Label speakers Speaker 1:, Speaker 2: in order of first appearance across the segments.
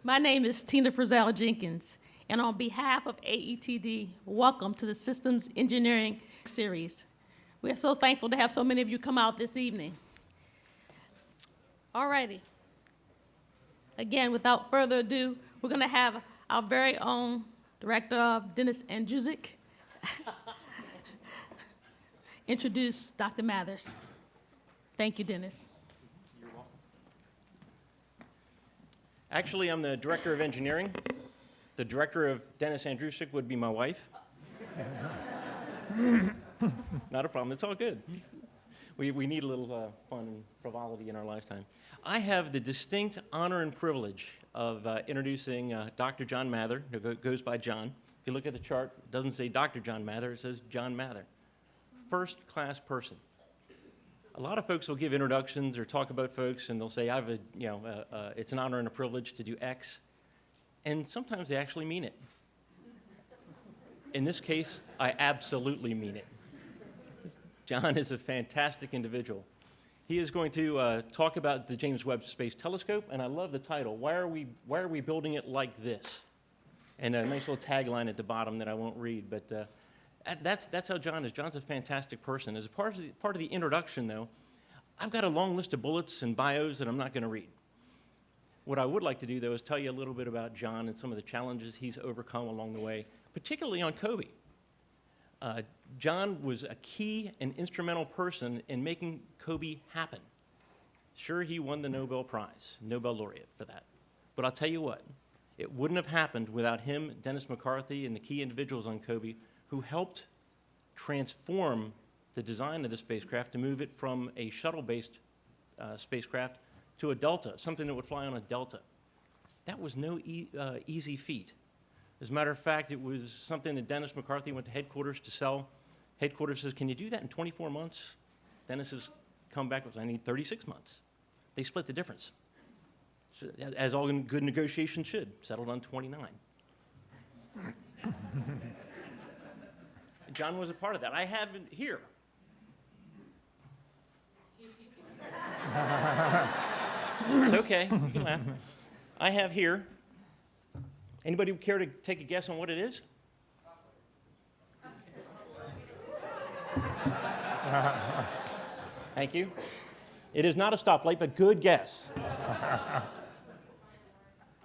Speaker 1: My name is Tina Frizzell Jenkins, and on behalf of AETD, welcome to the Systems Engineering Series. We are so thankful to have so many of you come out this evening. All righty. Again, without further ado, we're going to have our very own Director Dennis Andrusic introduce Dr. Mathers. Thank you, Dennis.
Speaker 2: You're welcome. Actually, I'm the Director of Engineering. The Director of Dennis Andrusic would be my wife. Not a problem. It's all good. We need a little fun and frivolity in our lifetime. I have the distinct honor and privilege of introducing Dr. John Mather, who goes by John. If you look at the chart, it doesn't say Dr. John Mather, it says John Mather. First-class person. A lot of folks will give introductions or talk about folks, and they'll say, it's an honor and a privilege to do X, and sometimes they actually mean it. In this case, I absolutely mean it. John is a fantastic individual. He is going to talk about the James Webb Space Telescope, and I love the title, Why are we building it like this? And a nice little tagline at the bottom that I won't read, but that's how John is. John's a fantastic person. As part of the introduction, though, I've got a long list of bullets and bios that I'm not going to read. What I would like to do, though, is tell you a little bit about John and some of the challenges he's overcome along the way, particularly on COBE. John was a key and instrumental person in making COBE happen. Sure, he won the Nobel Prize, Nobel laureate for that. But I'll tell you what, it wouldn't have happened without him, Dennis McCarthy, and the key individuals on COBE who helped transform the design of the spacecraft to move it from a shuttle-based spacecraft to a Delta, something that would fly on a Delta. That was no easy feat. As a matter of fact, it was something that Dennis McCarthy went to headquarters to sell. Headquarters says, can you do that in 24 months? Dennis has come back and says, I need 36 months. They split the difference. So, as all good negotiations should, settled on 29. John was a part of that. I have it here. It's okay, you can laugh. I have here, anybody care to take a guess on what it is? Thank you. It is not a stoplight, but good guess.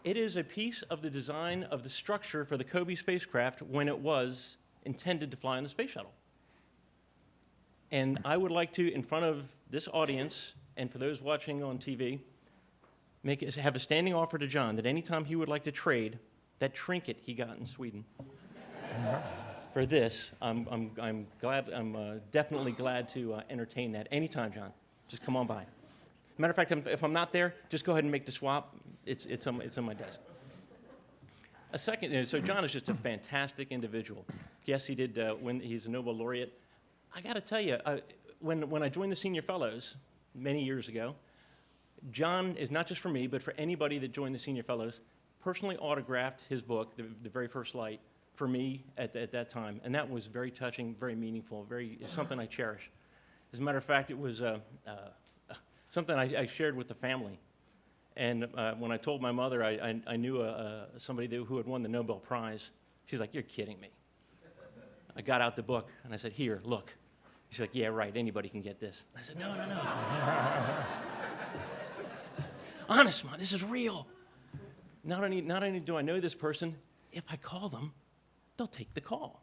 Speaker 2: It is a piece of the design of the structure for the COBE spacecraft when it was intended to fly on the space shuttle. And I would like to, in front of this audience, and for those watching on TV, have a standing offer to John that anytime he would like to trade that trinket he got in Sweden for this, I'm definitely glad to entertain that anytime, John. Just come on by. Matter of fact, if I'm not there, just go ahead and make the swap. It's on my desk. A second, so John is just a fantastic individual. Yes, he did when he's a Nobel laureate. I got to tell you, when I joined the Senior Fellows many years ago, John is not just for me, but for anybody that joined the Senior Fellows, personally autographed his book, The Very First Light, for me at that time. And that was very touching, very meaningful, something I cherish. As a matter of fact, it was something I shared with the family. And when I told my mother I knew somebody who had won the Nobel Prize, she's like, you're kidding me. I got out the book, and I said, here, look. She's like, yeah, right, anybody can get this. I said, no. Honest, Mom, this is real. Not only do I know this person, if I call them, they'll take the call.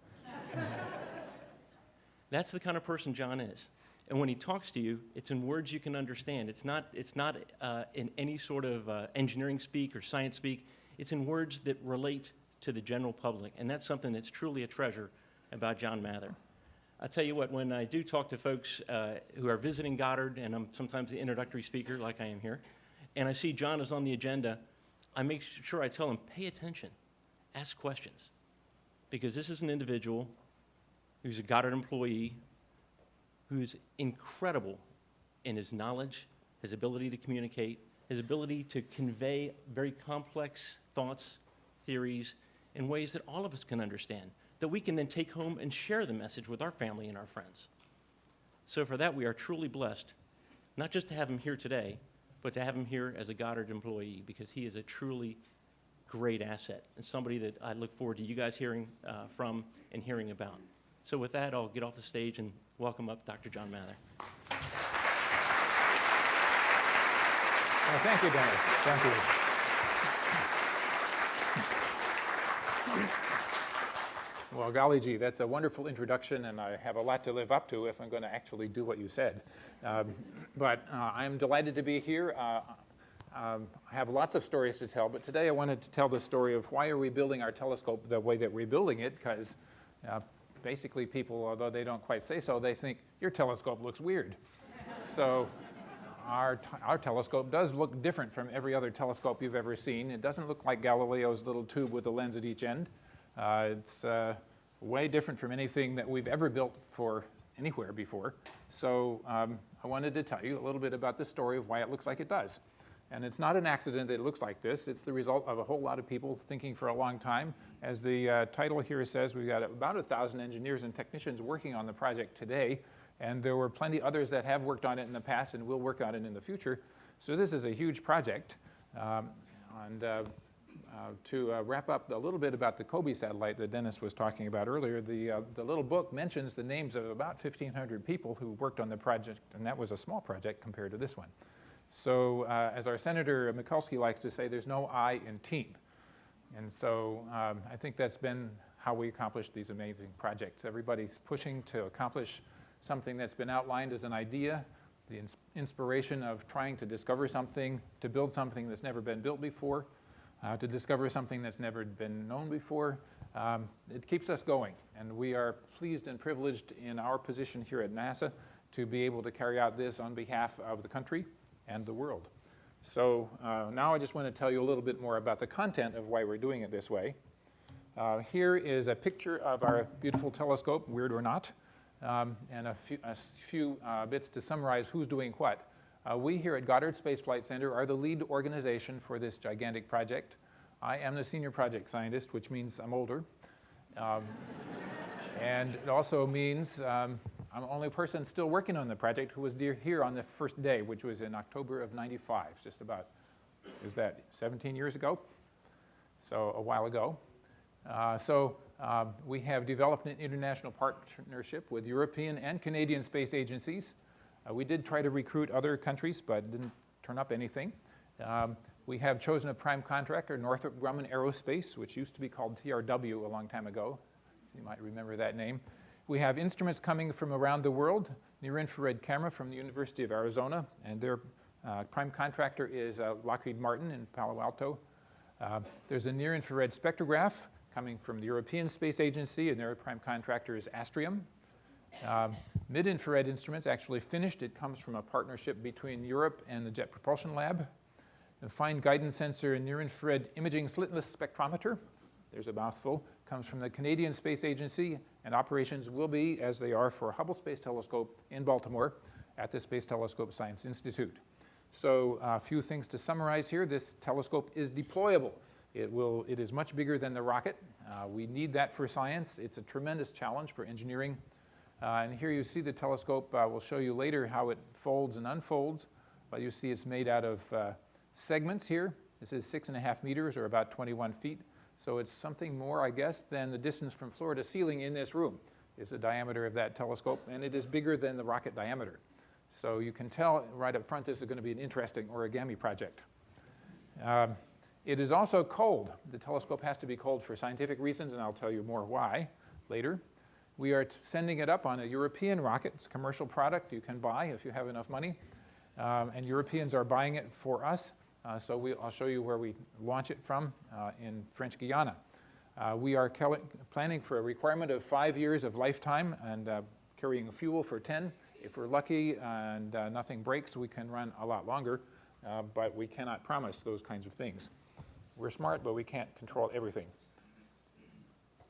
Speaker 2: That's the kind of person John is. And when he talks to you, it's in words you can understand. It's not in any sort of engineering speak or science speak. It's in words that relate to the general public. And that's something that's truly a treasure about John Mather. I'll tell you what, when I do talk to folks who are visiting Goddard, and I'm sometimes the introductory speaker like I am here, and I see John is on the agenda, I make sure I tell him, pay attention, ask questions. Because this is an individual who's a Goddard employee, who's incredible in his knowledge, his ability to communicate, his ability to convey very complex thoughts, theories, in ways that all of us can understand, that we can then take home and share the message with our family and our friends. So for that, we are truly blessed, not just to have him here today, but to have him here as a Goddard employee, because he is a truly great asset and somebody that I look forward to you guys hearing from and hearing about. So with that, I'll get off the stage and welcome up Dr. John Mather.
Speaker 3: Well, thank you, Dennis. Thank you. Well, golly gee, that's a wonderful introduction, and I have a lot to live up to if I'm going to actually do what you said. But I'm delighted to be here. I have lots of stories to tell, but today I wanted to tell the story of why are we building our telescope the way that we're building it, because basically people, although they don't quite say so, they think, your telescope looks weird. So our telescope does look different from every other telescope you've ever seen. It doesn't look like Galileo's little tube with a lens at each end. It's way different from anything that we've ever built for anywhere before. So I wanted to tell you a little bit about the story of why it looks like it does. And it's not an accident that it looks like this. It's the result of a whole lot of people thinking for a long time. As the title here says, we've got about 1,000 engineers and technicians working on the project today. And there were plenty others that have worked on it in the past and will work on it in the future. So this is a huge project. To wrap up a little bit about the COBE satellite that Dennis was talking about earlier, the little book mentions the names of about 1,500 people who worked on the project, and that was a small project compared to this one. So as our Senator Mikulski likes to say, there's no I in team. And so I think that's been how we accomplished these amazing projects. Everybody's pushing to accomplish something that's been outlined as an idea, the inspiration of trying to discover something, to build something that's never been built before, to discover something that's never been known before. It keeps us going, and we are pleased and privileged in our position here at NASA to be able to carry out this on behalf of the country and the world. So now I just want to tell you a little bit more about the content of why we're doing it this way. Here is a picture of our beautiful telescope, weird or not, and a few bits to summarize who's doing what. We here at Goddard Space Flight Center are the lead organization for this gigantic project. I am the senior project scientist, which means I'm older. And it also means I'm the only person still working on the project who was here on the first day, which was in October of '95, just about, is that 17 years ago? So a while ago. We have developed an international partnership with European and Canadian space agencies. We did try to recruit other countries, but didn't turn up anything. We have chosen a prime contractor, Northrop Grumman Aerospace, which used to be called TRW a long time ago. You might remember that name. We have instruments coming from around the world, near-infrared camera from the University of Arizona, and their prime contractor is Lockheed Martin in Palo Alto. There's a near-infrared spectrograph coming from the European Space Agency, and their prime contractor is Astrium. Mid-infrared instruments actually finished. It comes from a partnership between Europe and the Jet Propulsion Lab. The fine guidance sensor and near-infrared imaging slitless spectrometer, there's a mouthful, comes from the Canadian Space Agency, and operations will be, as they are for Hubble Space Telescope in Baltimore at the Space Telescope Science Institute. So a few things to summarize here. This telescope is deployable. It is much bigger than the rocket. We need that for science. It's a tremendous challenge for engineering. And here you see the telescope. We'll show you later how it folds and unfolds. But you see it's made out of segments here. This is 6.5 meters, or about 21 feet. So it's something more, I guess, than the distance from floor to ceiling in this room is the diameter of that telescope. And it is bigger than the rocket diameter. So you can tell right up front this is going to be an interesting origami project. It is also cold. The telescope has to be cold for scientific reasons, and I'll tell you more why later. We are sending it up on a European rocket. It's a commercial product you can buy if you have enough money. And Europeans are buying it for us. I'll show you where we launch it from in French Guiana. We are planning for a requirement of 5 years of lifetime and carrying fuel for 10. If we're lucky and nothing breaks, we can run a lot longer, but we cannot promise those kinds of things. We're smart, but we can't control everything.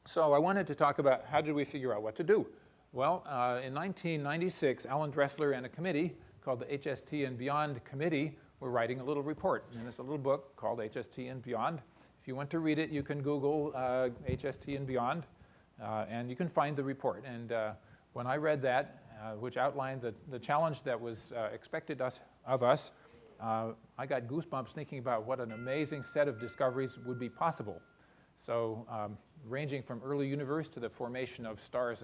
Speaker 3: So I wanted to talk about how did we figure out what to do. Well, in 1996, Alan Dressler and a committee called the HST and Beyond Committee were writing a little report. And it's a little book called HST and Beyond. If you want to read it, you can Google HST and Beyond, and you can find the report. And when I read that, which outlined the challenge that was expected of us, I got goosebumps thinking about what an amazing set of discoveries would be possible. So ranging from early universe to the formation of stars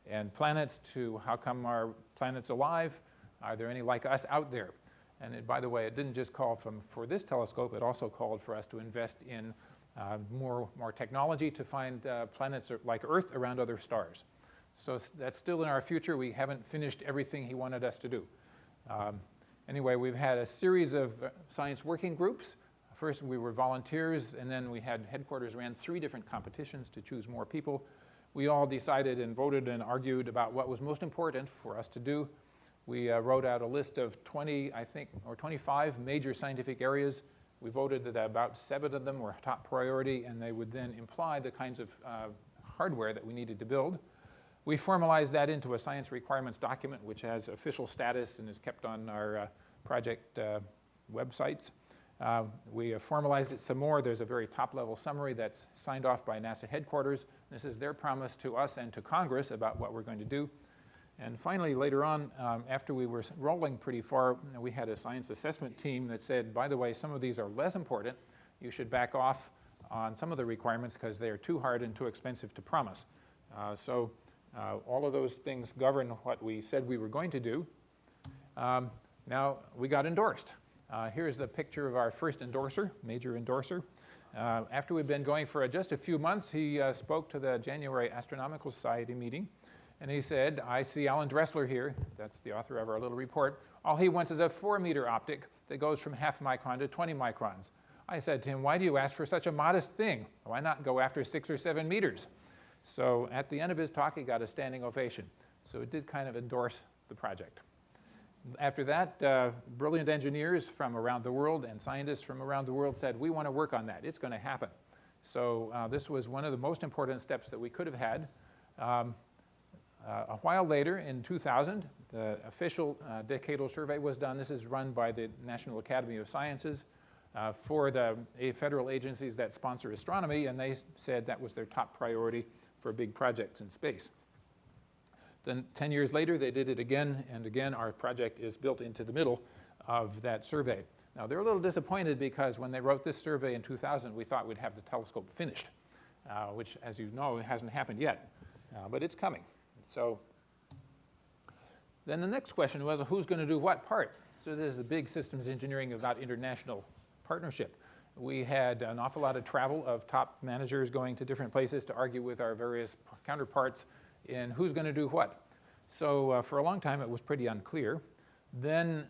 Speaker 3: and planets to how come our planet's alive, are there any like us out there? And by the way, it didn't just call for this telescope, it also called for us to invest in more technology to find planets like Earth around other stars. So that's still in our future. We haven't finished everything he wanted us to do. Anyway, we've had a series of science working groups. First, we were volunteers, and then we had headquarters ran 3 different competitions to choose more people. We all decided and voted and argued about what was most important for us to do. We wrote out a list of 20, I think, or 25 major scientific areas. We voted that about 7 of them were top priority, and they would then imply the kinds of hardware that we needed to build. We formalized that into a science requirements document, which has official status and is kept on our project websites. We formalized it some more. There's a very top-level summary that's signed off by NASA headquarters. This is their promise to us and to Congress about what we're going to do. And finally, later on, after we were rolling pretty far, we had a science assessment team that said, by the way, some of these are less important. You should back off on some of the requirements because they are too hard and too expensive to promise. So all of those things govern what we said we were going to do. Now, we got endorsed. Here's the picture of our first endorser, major endorser. After we'd been going for just a few months, he spoke to the January Astronomical Society meeting, and he said, I see Alan Dressler here, that's the author of our little report. All he wants is a 4-meter optic that goes from ½ micron to 20 microns. I said to him, why do you ask for such a modest thing? Why not go after 6 or 7 meters? So at the end of his talk, he got a standing ovation. So it did kind of endorse the project. After that, brilliant engineers from around the world and scientists from around the world said, we want to work on that. It's going to happen. So this was one of the most important steps that we could have had. A while later, in 2000, the official decadal survey was done. This is run by the National Academy of Sciences for the federal agencies that sponsor astronomy, and they said that was their top priority for big projects in space. Then 10 years later, they did it again, and again, our project is built into the middle of that survey. Now, they're a little disappointed because when they wrote this survey in 2000, we thought we'd have the telescope finished, which, as you know, hasn't happened yet, but it's coming. So then the next question was, who's going to do what part? So this is the big systems engineering about international partnership. We had an awful lot of travel of top managers going to different places to argue with our various counterparts in who's going to do what. So for a long time, it was pretty unclear. Then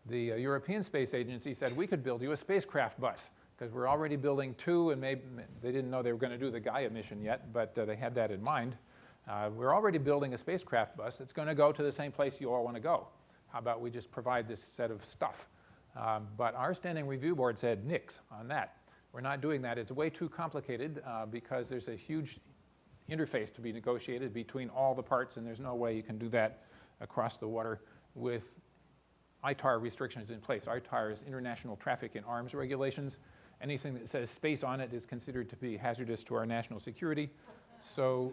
Speaker 3: the European Space Agency said, we could build you a spacecraft bus, because we're already building 2, and maybe they didn't know they were going to do the Gaia mission yet, but they had that in mind. We're already building a spacecraft bus that's going to go to the same place you all want to go. How about we just provide this set of stuff? But our standing review board said, nix on that. We're not doing that. It's way too complicated because there's a huge interface to be negotiated between all the parts, and there's no way you can do that across the water with ITAR restrictions in place. ITAR is International Traffic in Arms Regulations. Anything that says space on it is considered to be hazardous to our national security. So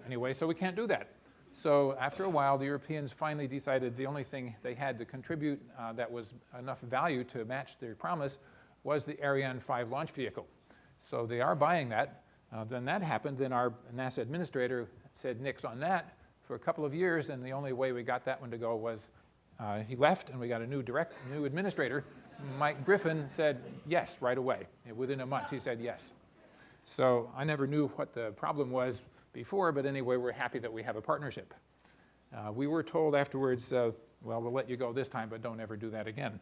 Speaker 3: anyway, so we can't do that. So after a while, the Europeans finally decided the only thing they had to contribute that was enough value to match their promise was the Ariane 5 launch vehicle. So they are buying that. Then that happened, then our NASA administrator said nix on that for a couple of years, and the only way we got that one to go was he left and we got a new administrator. Mike Griffin said yes right away. Within a month he said yes. So I never knew what the problem was before, but anyway, we're happy that we have a partnership. We were told afterwards, well, we'll let you go this time, but don't ever do that again.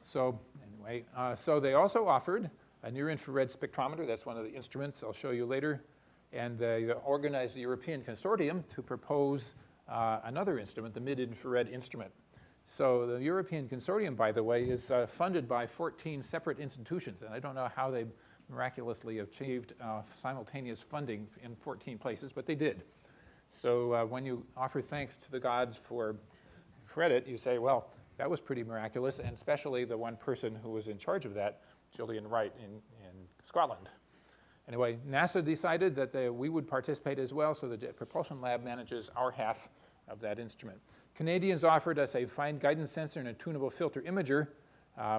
Speaker 3: So anyway, so they also offered a near-infrared spectrometer. That's one of the instruments I'll show you later. And they organized the European Consortium to propose another instrument, the mid-infrared instrument. So the European Consortium, by the way, is funded by 14 separate institutions. And I don't know how they miraculously achieved simultaneous funding in 14 places, but they did. So when you offer thanks to the gods for credit, you say, well, that was pretty miraculous, and especially the one person who was in charge of that, Gillian Wright in Scotland. Anyway, NASA decided that we would participate as well, so the Jet Propulsion Lab manages our half of that instrument. Canadians offered us a fine guidance sensor and a tunable filter imager,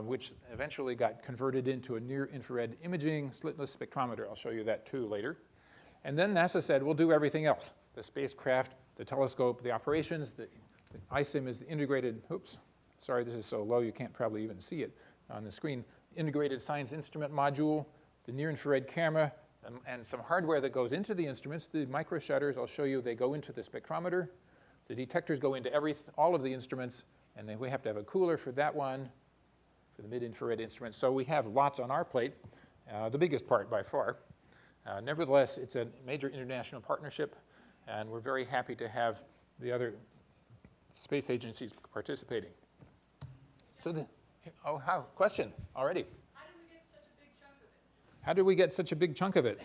Speaker 3: which eventually got converted into a near-infrared imaging slitless spectrometer. I'll show you that too later. And then NASA said, we'll do everything else. The spacecraft, the telescope, the operations, the ISIM is the integrated, oops, sorry, this is so low you can't probably even see it on the screen, integrated science instrument module, the near-infrared camera, and some hardware that goes into the instruments. The micro shutters, I'll show you, they go into the spectrometer. The detectors go into all of the instruments, and then we have to have a cooler for that one, for the mid-infrared instruments. So we have lots on our plate, the biggest part by far. Nevertheless, it's a major international partnership, and we're very happy to have the other space agencies participating. So, question already. How did we get such a big chunk of it?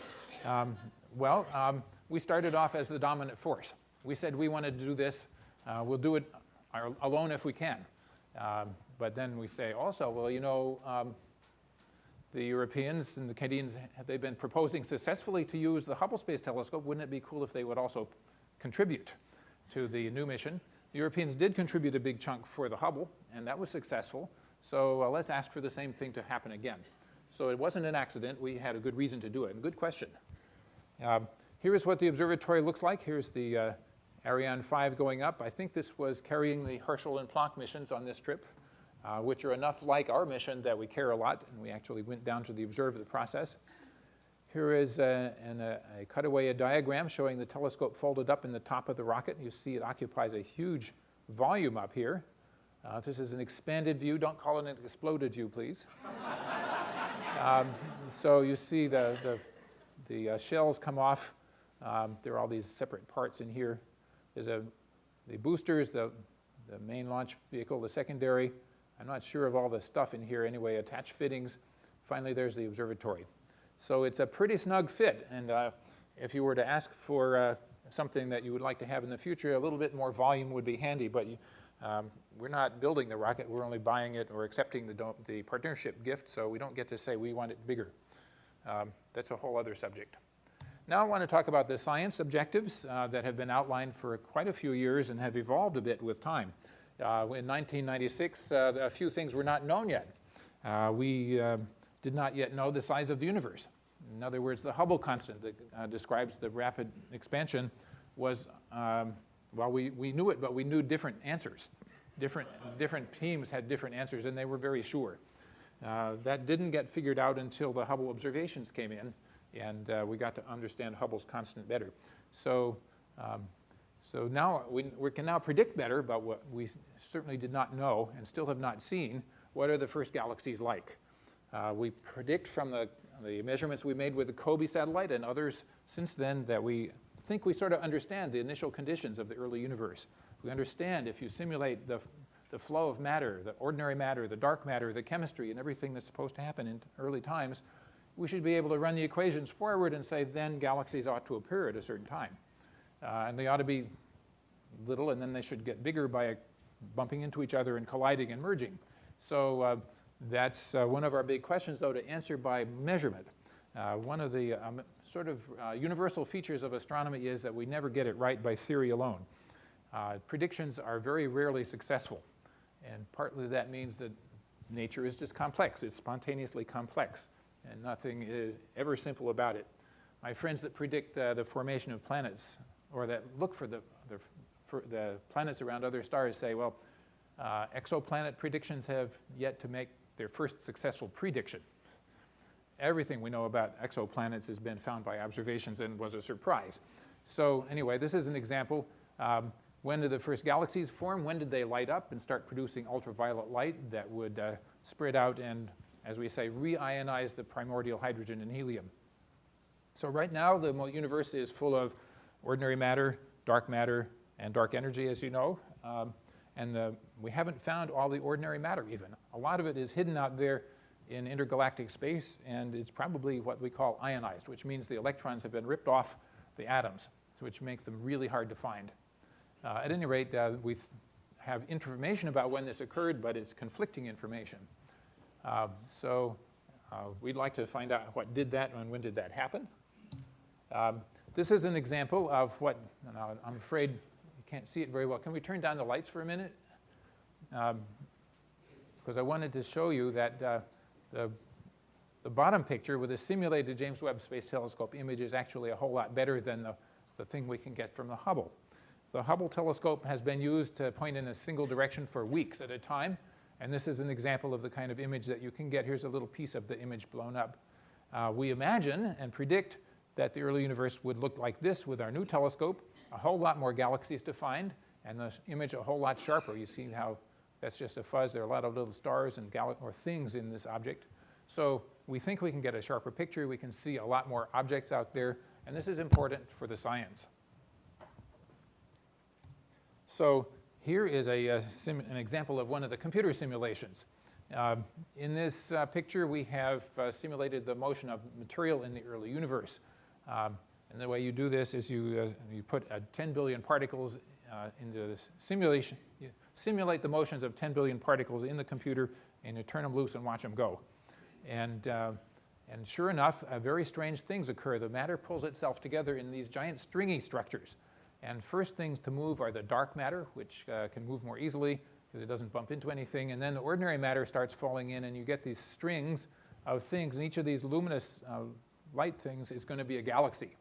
Speaker 3: We started off as the dominant force. We said we wanted to do this. We'll do it alone if we can. But then we say also, well, you know, the Europeans and the Canadians, they've been proposing successfully to use the Hubble Space Telescope. Wouldn't it be cool if they would also contribute to the new mission? The Europeans did contribute a big chunk for the Hubble, and that was successful. So let's ask for the same thing to happen again. So it wasn't an accident. We had a good reason to do it. And good question. Here is what the observatory looks like. Here's the Ariane 5 going up. I think this was carrying the Herschel and Planck missions on this trip, which are enough like our mission that we care a lot, and we actually went down to observe the process. Here is a cutaway diagram showing the telescope folded up in the top of the rocket. You see it occupies a huge volume up here. This is an expanded view. Don't call it an exploded view, please. So you see the shells come off. There are all these separate parts in here. There's the boosters, the main launch vehicle, the secondary. I'm not sure of all the stuff in here anyway, attached fittings. Finally, there's the observatory. So it's a pretty snug fit. And if you were to ask for something that you would like to have in the future, a little bit more volume would be handy. But we're not building the rocket. We're only buying it or accepting the partnership gift. So we don't get to say we want it bigger. That's a whole other subject. Now I want to talk about the science objectives that have been outlined for quite a few years and have evolved a bit with time. In 1996, a few things were not known yet. We did not yet know the size of the universe. In other words, the Hubble constant that describes the rapid expansion was, we knew it, but we knew different answers. Different teams had different answers, and they were very sure. That didn't get figured out until the Hubble observations came in, and we got to understand Hubble's constant better. So now we can now predict better, but what we certainly did not know and still have not seen, what are the first galaxies like? We predict from the measurements we made with the COBE satellite and others since then that we think we sort of understand the initial conditions of the early universe. We understand if you simulate the flow of matter, the ordinary matter, the dark matter, the chemistry, and everything that's supposed to happen in early times, we should be able to run the equations forward and say then galaxies ought to appear at a certain time. And they ought to be little, and then they should get bigger by bumping into each other and colliding and merging. So that's one of our big questions, though, to answer by measurement. One of the universal features of astronomy is that we never get it right by theory alone. Predictions are very rarely successful, and partly that means that nature is just complex. It's spontaneously complex, and nothing is ever simple about it. My friends that predict the formation of planets, or that look for the planets around other stars, say, well, exoplanet predictions have yet to make their first successful prediction. Everything we know about exoplanets has been found by observations and was a surprise. So anyway, this is an example. When did the first galaxies form? When did they light up and start producing ultraviolet light that would spread out and, as we say, re-ionize the primordial hydrogen and helium? So right now, the universe is full of ordinary matter, and dark energy, as you know. We haven't found all the ordinary matter even. A lot of it is hidden out there in intergalactic space, and it's probably what we call ionized, which means the electrons have been ripped off the atoms, which makes them really hard to find. At any rate, we have information about when this occurred, but it's conflicting information. We'd like to find out what did that and when did that happen. This is an example of what, I'm afraid you can't see it very well. Can we turn down the lights for a minute? Because I wanted to show you that the bottom picture with a simulated James Webb Space Telescope image is actually a whole lot better than the thing we can get from the Hubble. The Hubble telescope has been used to point in a single direction for weeks at a time, and this is an example of the kind of image that you can get. Here's a little piece of the image blown up. We imagine and predict that the early universe would look like this with our new telescope, a whole lot more galaxies to find, and the image a whole lot sharper. You see how that's just a fuzz. There are a lot of little stars and or things in this object. So we think we can get a sharper picture. We can see a lot more objects out there, and this is important for the science. So here is an example of one of the computer simulations. In this picture, we have simulated the motion of material in the early universe. And the way you do this is you put 10 billion particles into this simulation. You simulate the motions of 10 billion particles in the computer, and you turn them loose and watch them go. And sure enough, very strange things occur. The matter pulls itself together in these giant stringy structures. And first things to move are the dark matter, which can move more easily because it doesn't bump into anything. And then the ordinary matter starts falling in, and you get these strings of things. And each of these luminous light things is going to be a galaxy.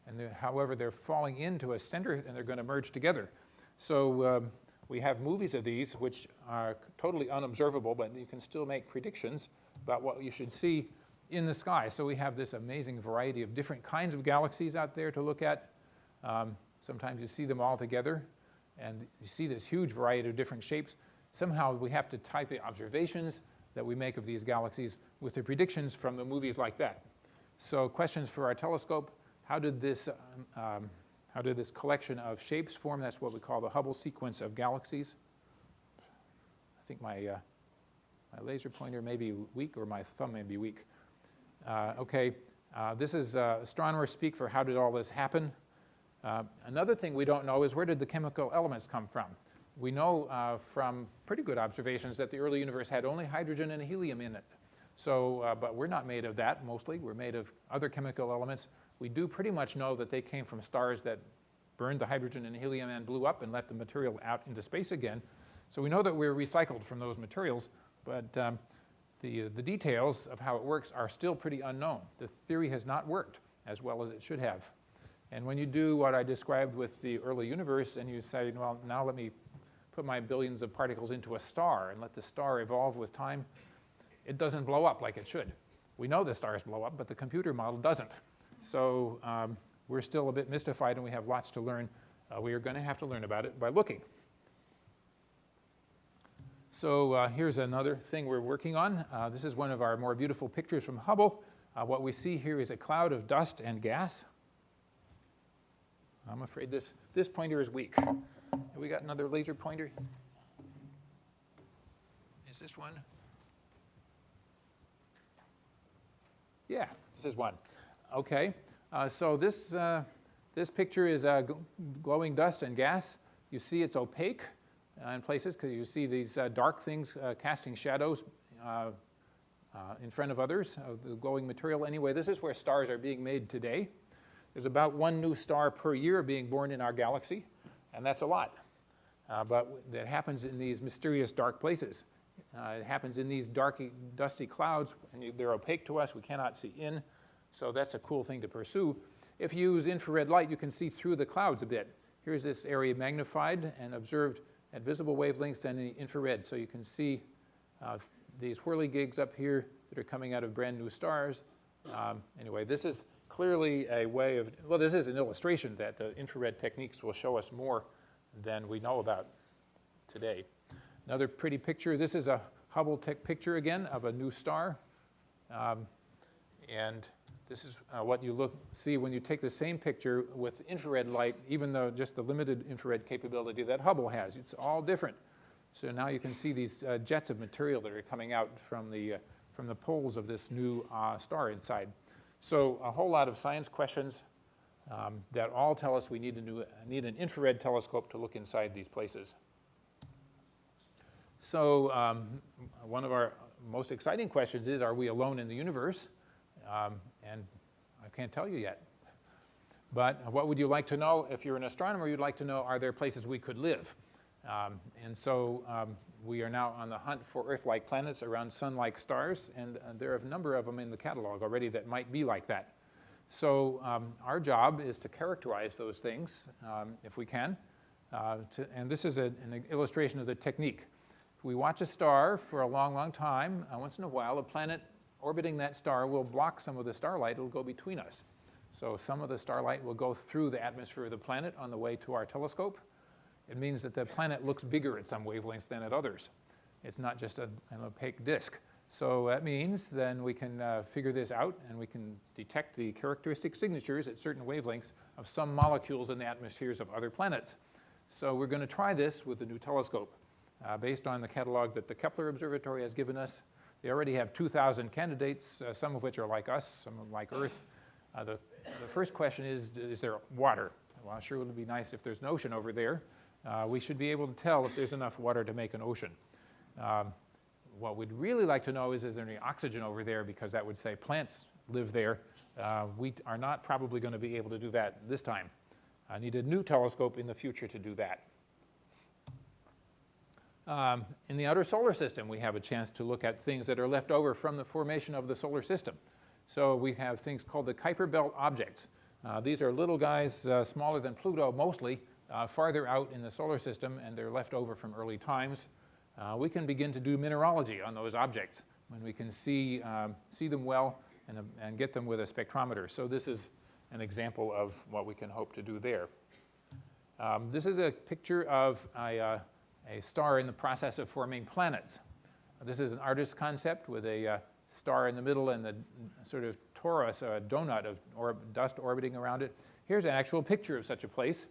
Speaker 3: And however, they're falling into a center, and they're going to merge together. So we have movies of these, which are totally unobservable, but you can still make predictions about what you should see in the sky. So we have this amazing variety of different kinds of galaxies out there to look at. Sometimes you see them all together, and you see this huge variety of different shapes. Somehow we have to tie the observations that we make of these galaxies with the predictions from the movies like that. So questions for our telescope: how did this collection of shapes form? That's what we call the Hubble sequence of galaxies. I think my laser pointer may be weak, or my thumb may be weak. This is astronomers speak for how did all this happen. Another thing we don't know is where did the chemical elements come from? We know from pretty good observations that the early universe had only hydrogen and helium in it. So, but we're not made of that mostly. We're made of other chemical elements. We do pretty much know that they came from stars that burned the hydrogen and helium and blew up and left the material out into space again. So we know that we're recycled from those materials, but the details of how it works are still pretty unknown. The theory has not worked as well as it should have. And when you do what I described with the early universe, and you say, well, now let me put my billions of particles into a star and let the star evolve with time, it doesn't blow up like it should. We know the stars blow up, but the computer model doesn't. So we're still a bit mystified, and we have lots to learn. We are going to have to learn about it by looking. So here's another thing we're working on. This is one of our more beautiful pictures from Hubble. What we see here is a cloud of dust and gas. I'm afraid this pointer is weak. Have we got another laser pointer? Is this one? Yeah, this is one. Okay, so this picture is glowing dust and gas. You see it's opaque in places because you see these dark things casting shadows in front of others, of the glowing material. Anyway, this is where stars are being made today. There's about one new star per year being born in our galaxy, and that's a lot. But that happens in these mysterious dark places. It happens in these darky, dusty clouds, and they're opaque to us. We cannot see in, so that's a cool thing to pursue. If you use infrared light, you can see through the clouds a bit. Here's this area magnified and observed at visible wavelengths and in the infrared, so you can see these whirligigs up here that are coming out of brand new stars. Anyway, this is clearly a way of, well, this is an illustration that the infrared techniques will show us more than we know about today. Another pretty picture. This is a Hubble picture again of a new star. And this is what you see when you take the same picture with infrared light, even though just the limited infrared capability that Hubble has. It's all different. So now you can see these jets of material that are coming out from the poles of this new star inside. So a whole lot of science questions that all tell us we need an infrared telescope to look inside these places. So one of our most exciting questions is, are we alone in the universe? And I can't tell you yet. But what would you like to know? If you're an astronomer, you'd like to know, are there places we could live? And so we are now on the hunt for Earth-like planets around sun-like stars, and there are a number of them in the catalog already that might be like that. So our job is to characterize those things, if we can. And this is an illustration of the technique. If we watch a star for a long, long time, once in a while, a planet orbiting that star will block some of the starlight. It'll go between us. So some of the starlight will go through the atmosphere of the planet on the way to our telescope. It means that the planet looks bigger at some wavelengths than at others. It's not just an opaque disk. So that means then we can figure this out, and we can detect the characteristic signatures at certain wavelengths of some molecules in the atmospheres of other planets. So we're going to try this with the new telescope based on the catalog that the Kepler Observatory has given us. They already have 2,000 candidates, some of which are like us, some like Earth. The first question is there water? Well, sure it would be nice if there's an ocean over there. We should be able to tell if there's enough water to make an ocean. What we'd really like to know is there any oxygen over there, because that would say plants live there. We are not probably going to be able to do that this time. I need a new telescope in the future to do that. In the outer solar system, we have a chance to look at things that are left over from the formation of the solar system. So we have things called the Kuiper Belt objects. These are little guys smaller than Pluto mostly, farther out in the solar system, and they're left over from early times. We can begin to do mineralogy on those objects when we can see them well and get them with a spectrometer. So this is an example of what we can hope to do there. This is a picture of a star in the process of forming planets. This is an artist's concept with a star in the middle and the sort of torus, a donut of dust orbiting around it. Here's an actual picture of such a place.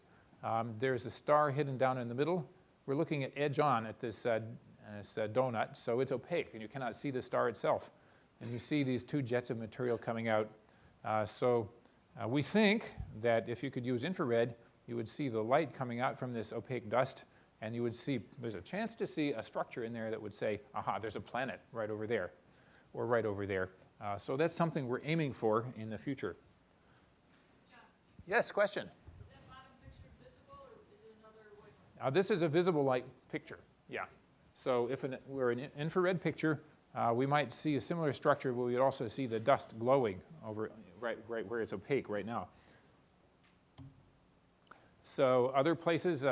Speaker 3: There's a star hidden down in the middle. We're looking at edge-on at this donut, so it's opaque, and you cannot see the star itself. And you see these two jets of material coming out. We think that if you could use infrared, you would see the light coming out from this opaque dust, and you would see, there's a chance to see a structure in there that would say, aha, there's a planet right over there, or right over there. So that's something we're aiming for in the future.
Speaker 1: John,
Speaker 3: Yes, question?
Speaker 1: is that bottom picture visible, or is it another wavelength?
Speaker 3: This is a visible light picture, yeah. So if we're an infrared picture, we might see a similar structure, but we'd also see the dust glowing over right where it's opaque right now. So other places,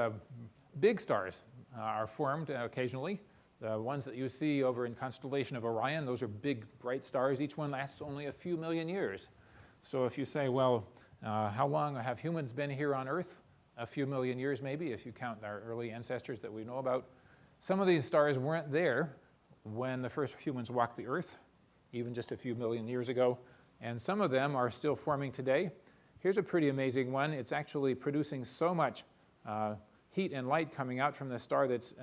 Speaker 3: big stars are formed occasionally. The ones that you see over in constellation of Orion, those are big, bright stars. Each one lasts only a few million years. So if you say, well, how long have humans been here on Earth? A few million years, maybe, if you count our early ancestors that we know about. Some of these stars weren't there when the first humans walked the Earth, even just a few million years ago. And some of them are still forming today. Here's a pretty amazing one. It's actually producing so much heat and light coming out from the star that's,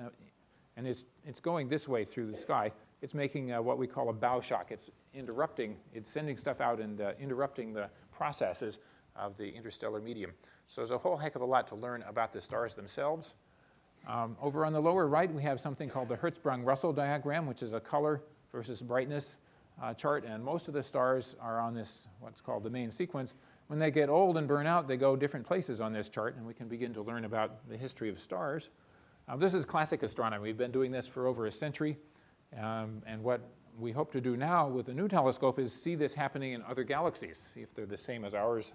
Speaker 3: and it's going this way through the sky. It's making what we call a bow shock. It's interrupting, it's sending stuff out and interrupting the processes of the interstellar medium. So there's a whole heck of a lot to learn about the stars themselves. Over on the lower right, we have something called the Hertzsprung-Russell diagram, which is a color versus brightness chart, and most of the stars are on this, what's called the main sequence. When they get old and burn out, they go different places on this chart, and we can begin to learn about the history of stars. This is classic astronomy. We've been doing this for over a century, and what we hope to do now with the new telescope is see this happening in other galaxies, see if they're the same as ours,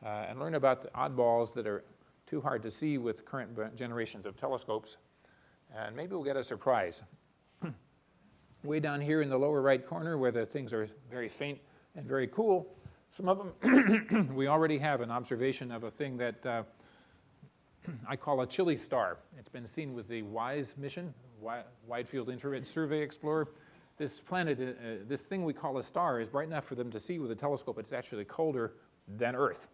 Speaker 3: and learn about the oddballs that are too hard to see with current generations of telescopes, and maybe we'll get a surprise. Way down here in the lower right corner, where the things are very faint and very cool, some of them we already have an observation of a thing that I call a chilly star. It's been seen with the WISE mission, Wide Field Infrared Survey Explorer. This planet, this thing we call a star, is bright enough for them to see with a telescope. It's actually colder than Earth.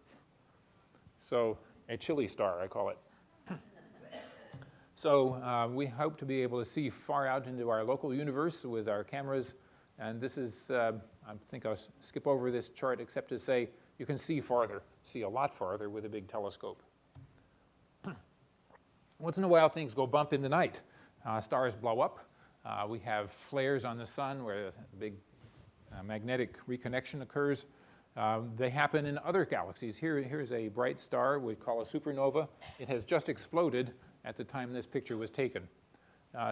Speaker 3: So a chilly star, I call it. So we hope to be able to see far out into our local universe with our cameras. And this is, I think I'll skip over this chart except to say you can see farther, see a lot farther with a big telescope. Once in a while, things go bump in the night. Stars blow up. We have flares on the sun where a big magnetic reconnection occurs. They happen in other galaxies. Here's a bright star we call a supernova. It has just exploded at the time this picture was taken.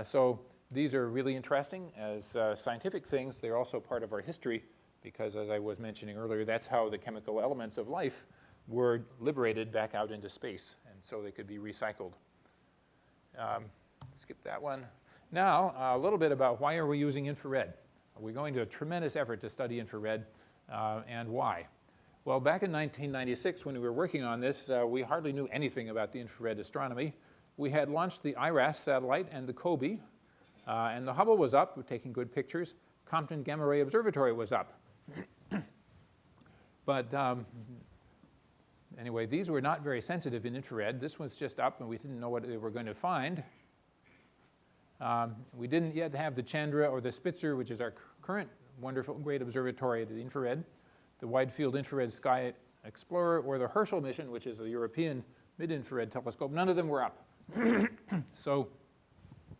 Speaker 3: So these are really interesting as scientific things. They're also part of our history because, as I was mentioning earlier, that's how the chemical elements of life were liberated back out into space, and so they could be recycled. Skip that one. Now, a little bit about why are we using infrared. We're going to a tremendous effort to study infrared, and why. Well, back in 1996, when we were working on this, we hardly knew anything about the infrared astronomy. We had launched the IRAS satellite and the COBE, and the Hubble was up, taking good pictures. Compton Gamma Ray Observatory was up. But anyway, these were not very sensitive in infrared. This was just up, and we didn't know what they were going to find. We didn't yet have the Chandra or the Spitzer, which is our current wonderful, great observatory at the infrared, the Wide Field Infrared Sky Explorer, or the Herschel mission, which is the European Mid-Infrared Telescope. None of them were up. So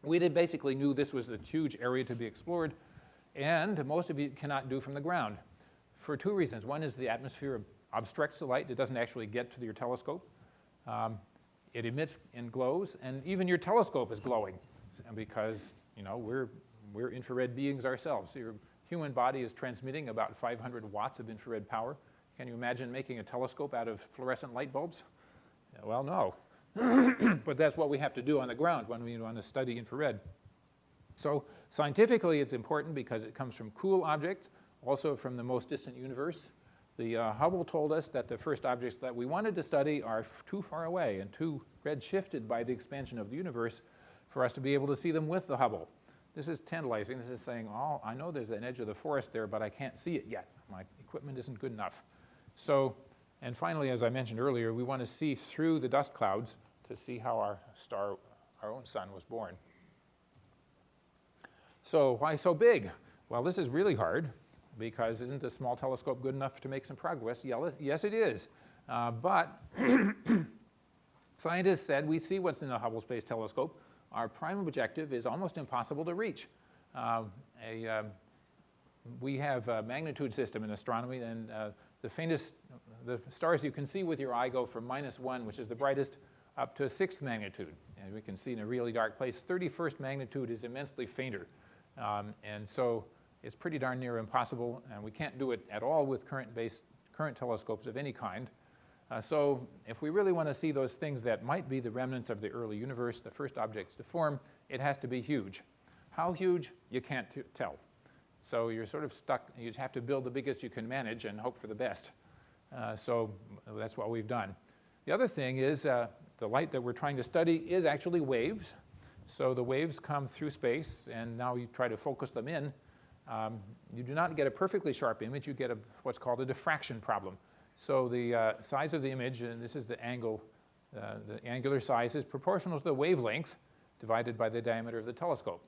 Speaker 3: we basically knew this was the huge area to be explored, and most of it cannot do from the ground for two reasons. One is the atmosphere obstructs the light. It doesn't actually get to your telescope. It emits and glows, and even your telescope is glowing because, you know, we're infrared beings ourselves. So your human body is transmitting about 500 watts of infrared power. Can you imagine making a telescope out of fluorescent light bulbs? Well, no. But that's what we have to do on the ground when we want to study infrared. So scientifically, it's important because it comes from cool objects, also from the most distant universe. The Hubble told us that the first objects that we wanted to study are too far away and too redshifted by the expansion of the universe for us to be able to see them with the Hubble. This is tantalizing. This is saying, oh, I know there's an edge of the forest there, but I can't see it yet. My equipment isn't good enough. So, and finally, as I mentioned earlier, we want to see through the dust clouds to see how our star, our own sun, was born. So why so big? Well, this is really hard because isn't a small telescope good enough to make some progress? Yes, it is. But scientists said, we see what's in the Hubble Space Telescope. Our prime objective is almost impossible to reach. We have a magnitude system in astronomy, and the stars you can see with your eye go from -1, which is the brightest, up to 6th magnitude. And we can see in a really dark place. 31st magnitude is immensely fainter. And so it's pretty darn near impossible, and we can't do it at all with current telescopes of any kind. So if we really want to see those things that might be the remnants of the early universe, the first objects to form, it has to be huge. How huge? You can't tell. So you're sort of stuck. You just have to build the biggest you can manage and hope for the best. So that's what we've done. The other thing is the light that we're trying to study is actually waves. So the waves come through space, and now you try to focus them in. You do not get a perfectly sharp image. You get what's called a diffraction problem. So the size of the image, and this is the angle, the angular size is proportional to the wavelength divided by the diameter of the telescope.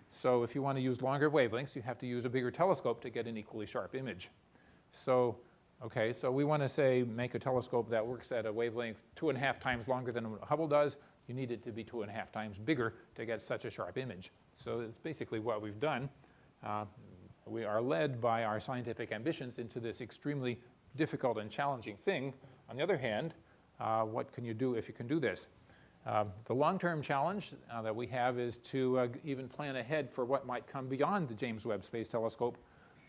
Speaker 3: So if you want to use longer wavelengths, you have to use a bigger telescope to get an equally sharp image. So, okay, so we want to say make a telescope that works at a wavelength 2.5 times longer than what Hubble does. You need it to be 2.5 times bigger to get such a sharp image. So it's basically what we've done. We are led by our scientific ambitions into this extremely difficult and challenging thing. On the other hand, what can you do if you can do this? The long-term challenge that we have is to even plan ahead for what might come beyond the James Webb Space Telescope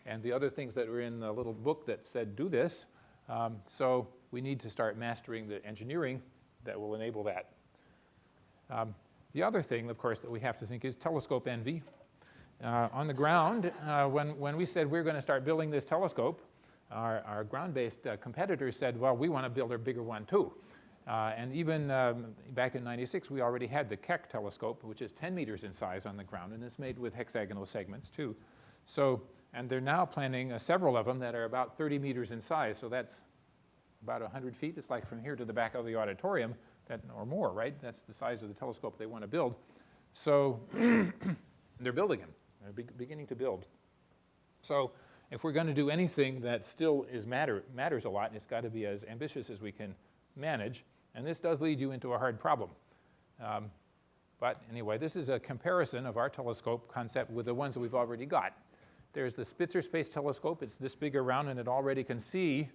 Speaker 3: and the other things that were in the little book that said do this. So we need to start mastering the engineering that will enable that. The other thing, of course, that we have to think is telescope envy. On the ground, when we said we're going to start building this telescope, our ground-based competitors said, well, we want to build a bigger one too. And even back in '96, we already had the Keck telescope, which is 10 meters in size on the ground, and it's made with hexagonal segments too. So, and they're now planning several of them that are about 30 meters in size. So that's about 100 feet. It's like from here to the back of the auditorium, or more, right? That's the size of the telescope they want to build. So they're building them. They're beginning to build. So if we're going to do anything that still matters a lot, it's got to be as ambitious as we can manage. And this does lead you into a hard problem. But anyway, this is a comparison of our telescope concept with the ones that we've already got. There's the Spitzer Space Telescope. It's this big around, and it already can see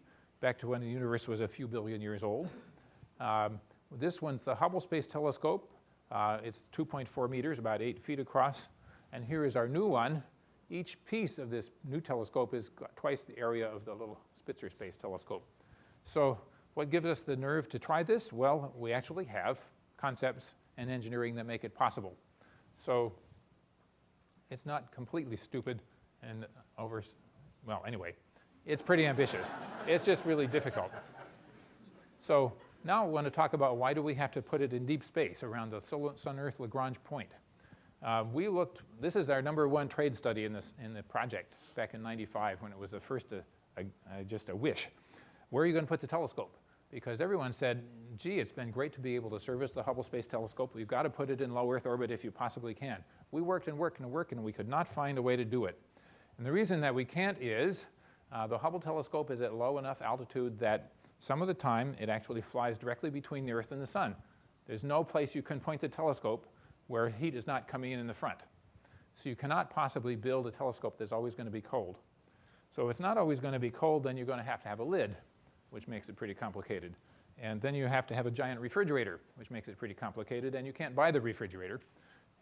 Speaker 3: back to when the universe was a few billion years old. This one's the Hubble Space Telescope. It's 2.4 meters, about 8 feet across. And here is our new one. Each piece of this new telescope is twice the area of the little Spitzer Space Telescope. So what gives us the nerve to try this? Well, we actually have concepts and engineering that make it possible. So it's not completely stupid and well, anyway, it's pretty ambitious. It's just really difficult. So now I want to talk about why do we have to put it in deep space around the Sun-Earth Lagrange point. This is our #1 trade study in the project back in '95 when it was the first, just a wish. Where are you going to put the telescope? Because everyone said, gee, it's been great to be able to service the Hubble Space Telescope. We've got to put it in low Earth orbit if you possibly can. We worked and worked and worked, and we could not find a way to do it. And the reason that we can't is the Hubble telescope is at low enough altitude that some of the time it actually flies directly between the Earth and the Sun. There's no place you can point the telescope where heat is not coming in the front. So you cannot possibly build a telescope that's always going to be cold. So if it's not always going to be cold, then you're going to have a lid, which makes it pretty complicated. And then you have to have a giant refrigerator, which makes it pretty complicated, and you can't buy the refrigerator,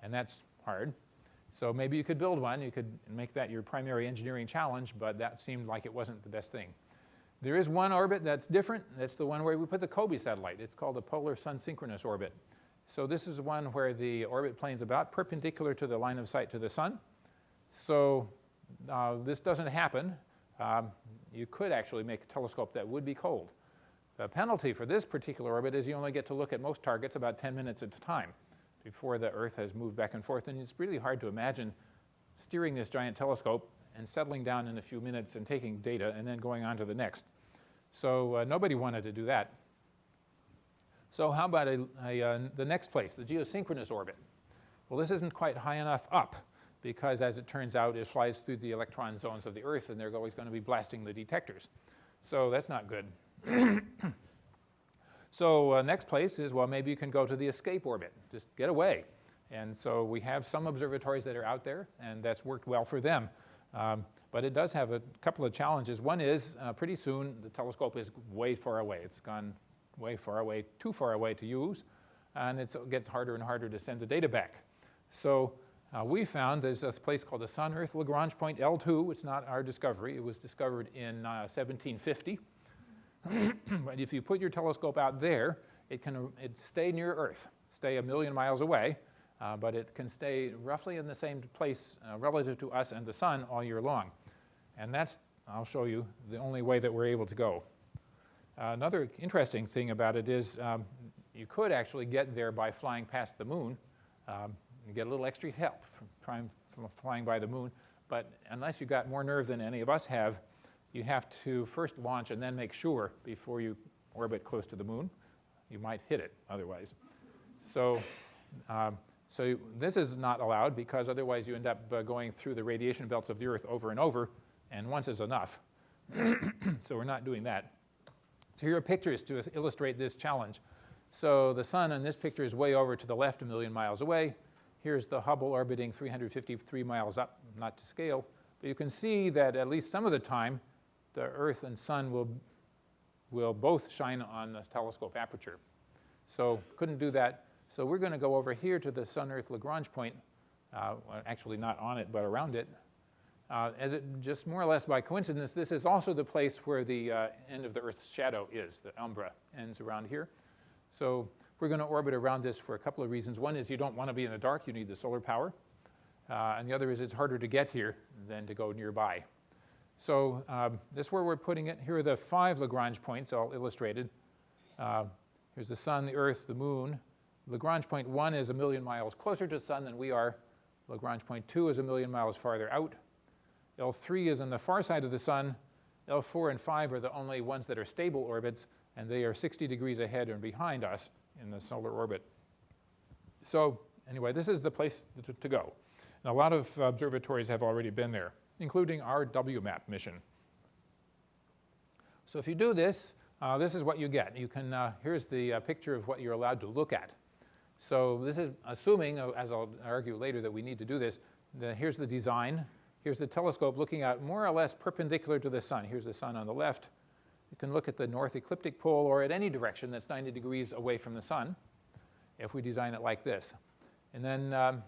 Speaker 3: and that's hard. So maybe you could build one, you could make that your primary engineering challenge, but that seemed like it wasn't the best thing. There is one orbit that's different. That's the one where we put the COBE satellite. It's called the Polar Sun Synchronous Orbit. So this is one where the orbit plane's about perpendicular to the line of sight to the Sun. So this doesn't happen. You could actually make a telescope that would be cold. The penalty for this particular orbit is you only get to look at most targets about 10 minutes at a time before the Earth has moved back and forth. And it's really hard to imagine steering this giant telescope and settling down in a few minutes and taking data and then going on to the next. So nobody wanted to do that. So how about the next place, the geosynchronous orbit? Well, this isn't quite high enough up because, as it turns out, it flies through the electron zones of the Earth, and they're always going to be blasting the detectors. So that's not good. So next place is, well, maybe you can go to the escape orbit. Just get away. And so we have some observatories that are out there, and that's worked well for them. But it does have a couple of challenges. One is, pretty soon, the telescope is way far away. It's gone way far away, too far away to use, and it gets harder and harder to send the data back. So we found there's a place called the Sun-Earth Lagrange point L2. It's not our discovery. It was discovered in 1750. But if you put your telescope out there, it stay near Earth, stay 1 million miles away, but it can stay roughly in the same place relative to us and the Sun all year long. And that's, I'll show you, the only way that we're able to go. Another interesting thing about it is you could actually get there by flying past the moon and get a little extra help from flying by the moon. But unless you've got more nerve than any of us have, you have to first launch and then make sure before you orbit close to the moon. You might hit it otherwise. So this is not allowed because otherwise you end up going through the radiation belts of the Earth over and over, and once is enough. So we're not doing that. So here are pictures to illustrate this challenge. So the Sun in this picture is way over to the left, 1 million miles away. Here's the Hubble orbiting 353 miles up, not to scale. But you can see that at least some of the time, the Earth and Sun will both shine on the telescope aperture. So couldn't do that. So we're going to go over here to the Sun-Earth Lagrange point, actually not on it, but around it. As it just more or less by coincidence, this is also the place where the end of the Earth's shadow is. The umbra ends around here. So we're going to orbit around this for a couple of reasons. One is you don't want to be in the dark. You need the solar power. And the other is it's harder to get here than to go nearby. So this is where we're putting it. Here are the 5 Lagrange points all illustrated. Here's the Sun, the Earth, the Moon. Lagrange point 1 is 1 million miles closer to the Sun than we are. Lagrange point 2 is 1 million miles farther out. L3 is on the far side of the Sun. L4 and 5 are the only ones that are stable orbits, and they are 60 degrees ahead and behind us in the solar orbit. So anyway, this is the place to go. And a lot of observatories have already been there, including our WMAP mission. So if you do this, this is what you get. You can, here's the picture of what you're allowed to look at. So this is assuming, as I'll argue later, that we need to do this. Here's the design. Here's the telescope looking out more or less perpendicular to the Sun. Here's the Sun on the left, You can look at the north ecliptic pole or at any direction that's 90 degrees away from the sun if we design it like this. And then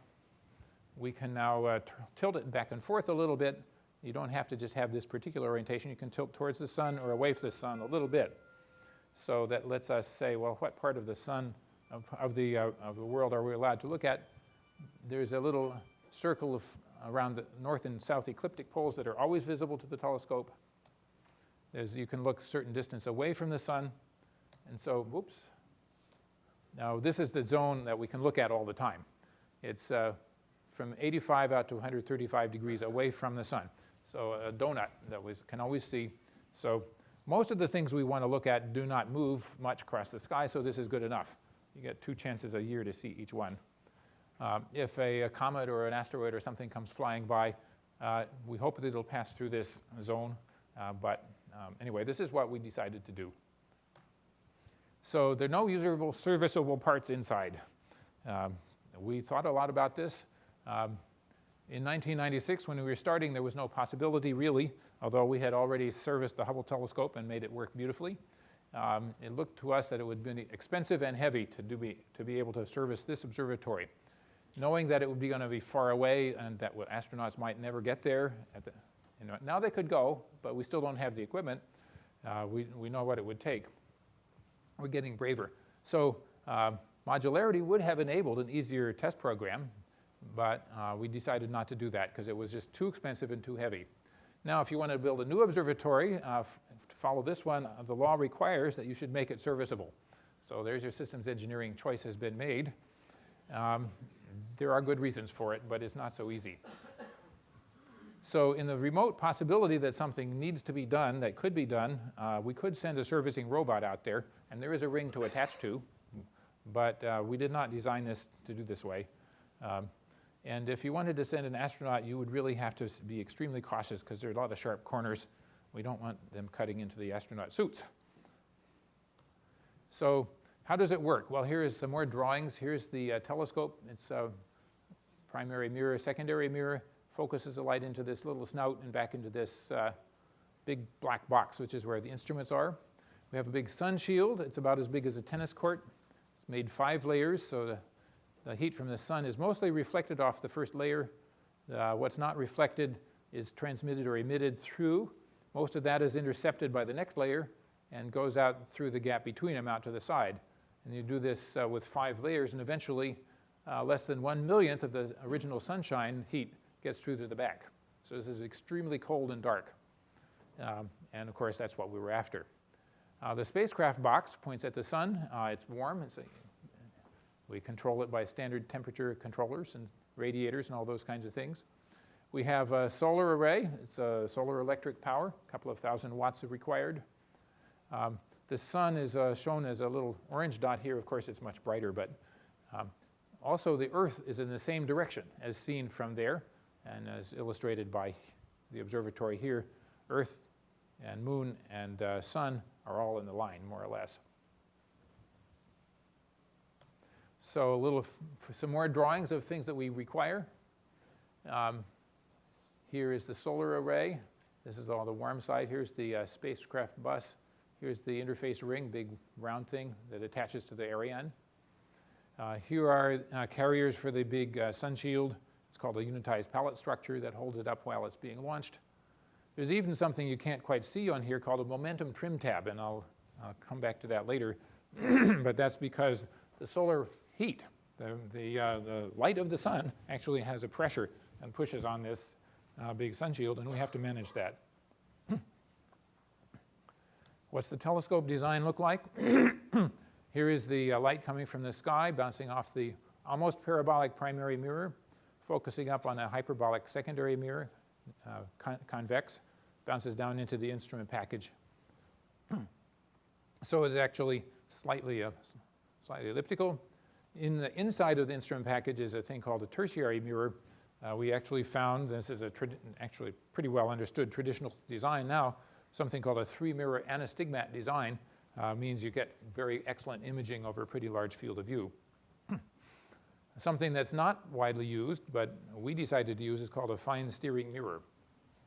Speaker 3: we can now tilt it back and forth a little bit. You don't have to just have this particular orientation. You can tilt towards the sun or away from the sun a little bit. So that lets us say, well, what part of the sun, of the world are we allowed to look at? There's a little circle around the north and south ecliptic poles that are always visible to the telescope. You can look a certain distance away from the sun. And so, whoops. Now, this is the zone that we can look at all the time. It's from 85 out to 135 degrees away from the sun. So a donut that we can always see. So most of the things we want to look at do not move much across the sky, so this is good enough. You get 2 chances a year to see each one. If a comet or an asteroid or something comes flying by, we hope that it'll pass through this zone. But anyway, this is what we decided to do. So there are no usable, serviceable parts inside. We thought a lot about this. In 1996, when we were starting, there was no possibility, really, although we had already serviced the Hubble telescope and made it work beautifully. It looked to us that it would be expensive and heavy to be able to service this observatory. Knowing that it would be going to be far away and that astronauts might never get there. Now they could go, but we still don't have the equipment. We know what it would take. We're getting braver. So modularity would have enabled an easier test program, but we decided not to do that because it was just too expensive and too heavy. Now, if you want to build a new observatory, to follow this one, the law requires that you should make it serviceable. So there's your systems engineering choice has been made. There are good reasons for it, but it's not so easy. So in the remote possibility that something needs to be done, that could be done, we could send a servicing robot out there, and there is a ring to attach to, but we did not design this to do this way. And if you wanted to send an astronaut, you would really have to be extremely cautious because there are a lot of sharp corners. We don't want them cutting into the astronaut suits. So how does it work? Well, here is some more drawings. Here's the telescope. It's a primary mirror, secondary mirror. Focuses the light into this little snout and back into this big black box, which is where the instruments are. We have a big sun shield. It's about as big as a tennis court. It's made 5 layers, so the heat from the sun is mostly reflected off the first layer. What's not reflected is transmitted or emitted through. Most of that is intercepted by the next layer and goes out through the gap between them out to the side. And you do this with 5 layers, and eventually less than 1/1,000,000th of the original sunshine heat gets through to the back. So this is extremely cold and dark. And of course, that's what we were after. The spacecraft box points at the sun. It's warm. We control it by standard temperature controllers and radiators and all those kinds of things. We have a solar array. It's solar electric power. A couple of thousand watts are required. The sun is shown as a little orange dot here. Of course, it's much brighter, but also the Earth is in the same direction as seen from there. And as illustrated by the observatory here, Earth and Moon and Sun are all in the line, more or less. So some more drawings of things that we require. Here is the solar array. This is all the warm side. Here's the spacecraft bus. Here's the interface ring, big round thing that attaches to the Ariane. Here are carriers for the big sun shield. It's called a unitized pallet structure that holds it up while it's being launched. There's even something you can't quite see on here called a momentum trim tab, and I'll come back to that later. But that's because the solar heat, the light of the sun, actually has a pressure and pushes on this big sun shield, and we have to manage that. What's the telescope design look like? Here is the light coming from the sky, bouncing off the almost parabolic primary mirror, focusing up on a hyperbolic secondary mirror, convex, bounces down into the instrument package. So it's actually slightly elliptical. In the inside of the instrument package is a thing called a tertiary mirror. We actually found, this is actually pretty well understood traditional design now, something called a 3-mirror anastigmat design means you get very excellent imaging over a pretty large field of view. Something that's not widely used, but we decided to use, is called a fine steering mirror.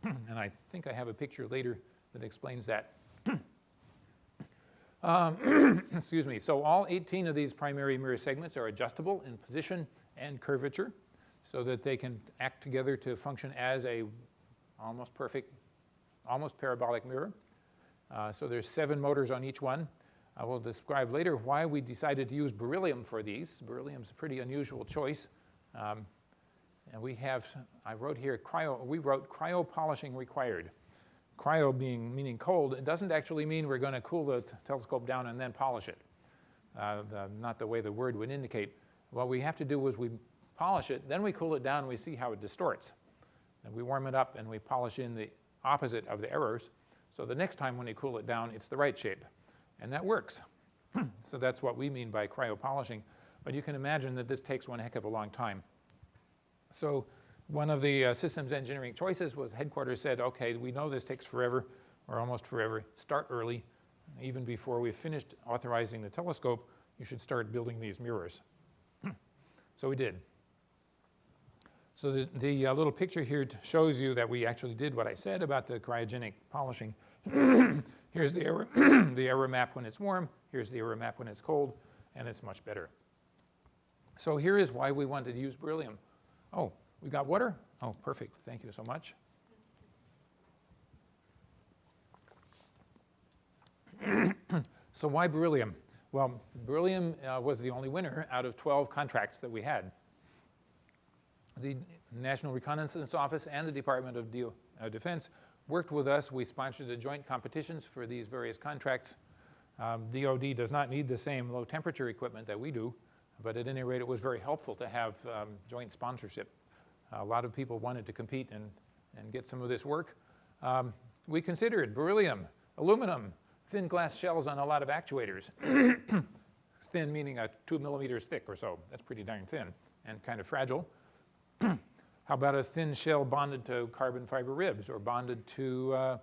Speaker 3: And I think I have a picture later that explains that. Excuse me. So all 18 of these primary mirror segments are adjustable in position and curvature so that they can act together to function as a almost perfect, almost parabolic mirror. So there's 7 motors on each one. I will describe later why we decided to use beryllium for these. Beryllium's a pretty unusual choice. And I wrote here, we wrote cryo polishing required. Cryo meaning cold. It doesn't actually mean we're going to cool the telescope down and then polish it. Not the way the word would indicate. What we have to do is we polish it, then we cool it down and we see how it distorts. And we warm it up and we polish in the opposite of the errors. So the next time when you cool it down, it's the right shape. And that works. So that's what we mean by cryo polishing. But you can imagine that this takes one heck of a long time. So one of the systems engineering choices was headquarters said, okay, we know this takes forever, or almost forever. Start early. Even before we've finished authorizing the telescope, you should start building these mirrors. So we did. So the little picture here shows you that we actually did what I said about the cryogenic polishing. Here's the error, the error map when it's warm. Here's the error map when it's cold, and it's much better. So here is why we wanted to use beryllium. Oh, we got water? Oh, perfect. Thank you so much. So why beryllium? Well, beryllium was the only winner out of 12 contracts that we had. The National Reconnaissance Office and the Department of Defense worked with us. We sponsored the joint competitions for these various contracts. DoD does not need the same low temperature equipment that we do, but at any rate, it was very helpful to have joint sponsorship. A lot of people wanted to compete and get some of this work. We considered beryllium, aluminum, thin glass shells on a lot of actuators. Thin meaning 2 millimeters thick or so. That's pretty darn thin and kind of fragile. How about a thin shell bonded to carbon fiber ribs or bonded to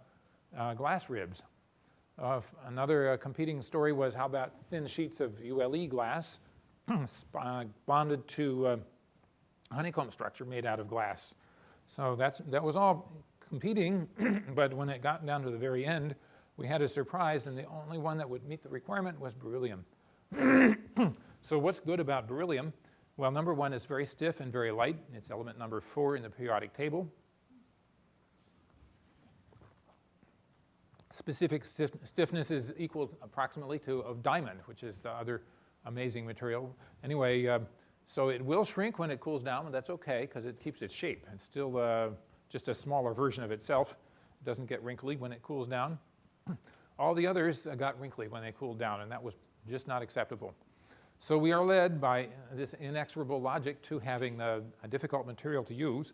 Speaker 3: glass ribs? Another competing story was how about thin sheets of ULE glass bonded to honeycomb structure made out of glass. So that was all competing, but when it got down to the very end, we had a surprise, and the only one that would meet the requirement was beryllium. So what's good about beryllium? Well, number one, it's very stiff and very light. It's element number 4 in the periodic table. Specific stiffness is equal approximately to of diamond, which is the other amazing material. Anyway, so it will shrink when it cools down, and that's okay because it keeps its shape. It's still just a smaller version of itself. It doesn't get wrinkly when it cools down. All the others got wrinkly when they cooled down, and that was just not acceptable. So we are led by this inexorable logic to having a difficult material to use.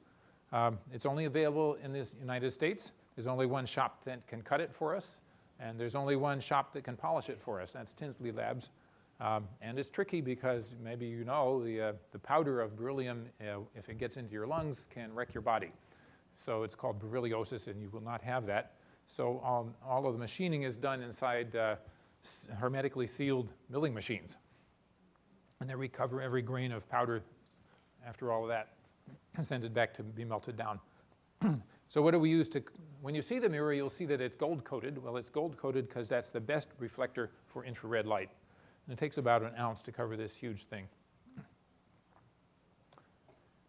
Speaker 3: It's only available in the United States. There's only one shop that can cut it for us, and there's only one shop that can polish it for us. That's Tinsley Labs. And it's tricky because maybe you know the powder of beryllium, if it gets into your lungs, can wreck your body. So it's called beryliosis, and you will not have that. So all of the machining is done inside hermetically sealed milling machines. And they recover every grain of powder after all of that and send it back to be melted down. So what do we use to, when you see the mirror, you'll see that it's gold-coated. Well, it's gold-coated because that's the best reflector for infrared light. And it takes about an ounce to cover this huge thing.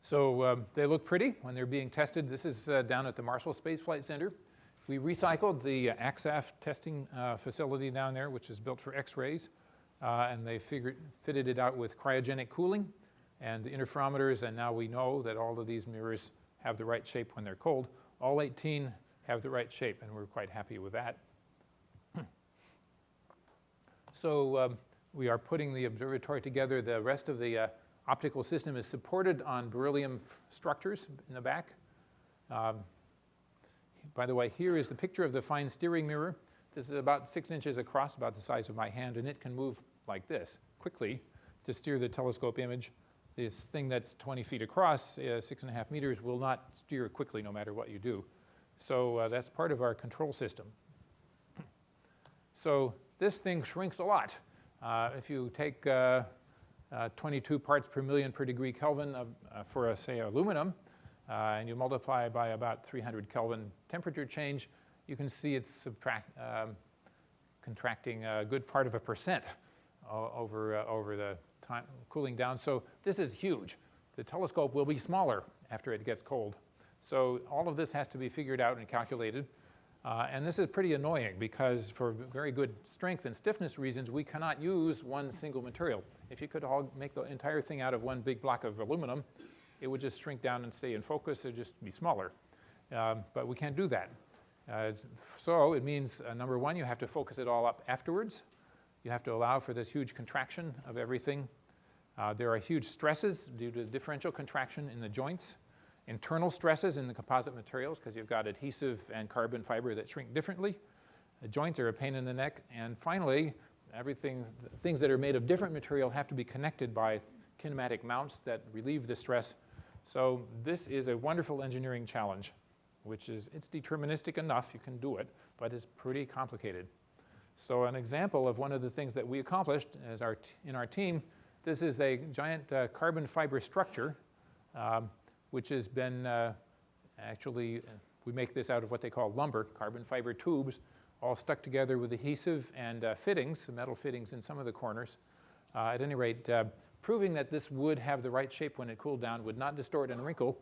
Speaker 3: So they look pretty when they're being tested. This is down at the Marshall Space Flight Center. We recycled the AXAF testing facility down there, which is built for X-rays. And they fitted it out with cryogenic cooling and interferometers, and now we know that all of these mirrors have the right shape when they're cold. All 18 have the right shape, and we're quite happy with that. So we are putting the observatory together. The rest of the optical system is supported on beryllium structures in the back. By the way, here is the picture of the fine steering mirror. This is about 6 inches across, about the size of my hand, and it can move like this quickly to steer the telescope image. This thing that's 20 feet across, 6.5 meters, will not steer quickly no matter what you do. So that's part of our control system. So this thing shrinks a lot. If you take 22 parts per million per degree Kelvin for, say, aluminum, and you multiply by about 300 Kelvin temperature change, you can see it's contracting a good part of 1% over the time, cooling down. So this is huge. The telescope will be smaller after it gets cold. So all of this has to be figured out and calculated. And this is pretty annoying because for very good strength and stiffness reasons, we cannot use one single material. If you could all make the entire thing out of one big block of aluminum, it would just shrink down and stay in focus. It would just be smaller. But we can't do that. So it means, number one, you have to focus it all up afterwards. You have to allow for this huge contraction of everything. There are huge stresses due to differential contraction in the joints, internal stresses in the composite materials because you've got adhesive and carbon fiber that shrink differently. The joints are a pain in the neck. And finally, things that are made of different material have to be connected by kinematic mounts that relieve the stress. So this is a wonderful engineering challenge, which is, it's deterministic enough, you can do it, but it's pretty complicated. So an example of one of the things that we accomplished as in our team, this is a giant carbon fiber structure, which has been actually, we make this out of what they call lumber, carbon fiber tubes, all stuck together with adhesive and fittings, metal fittings in some of the corners. At any rate, proving that this would have the right shape when it cooled down, would not distort and wrinkle,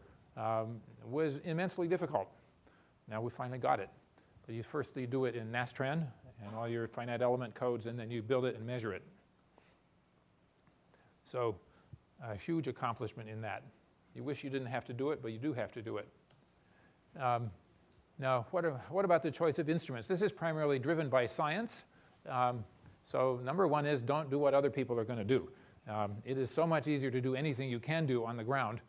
Speaker 3: was immensely difficult. Now we finally got it. But you first do it in Nastran and all your finite element codes, and then you build it and measure it. So a huge accomplishment in that. You wish you didn't have to do it, but you do have to do it. Now, what about the choice of instruments? This is primarily driven by science. So number one is don't do what other people are going to do. It is so much easier to do anything you can do on the ground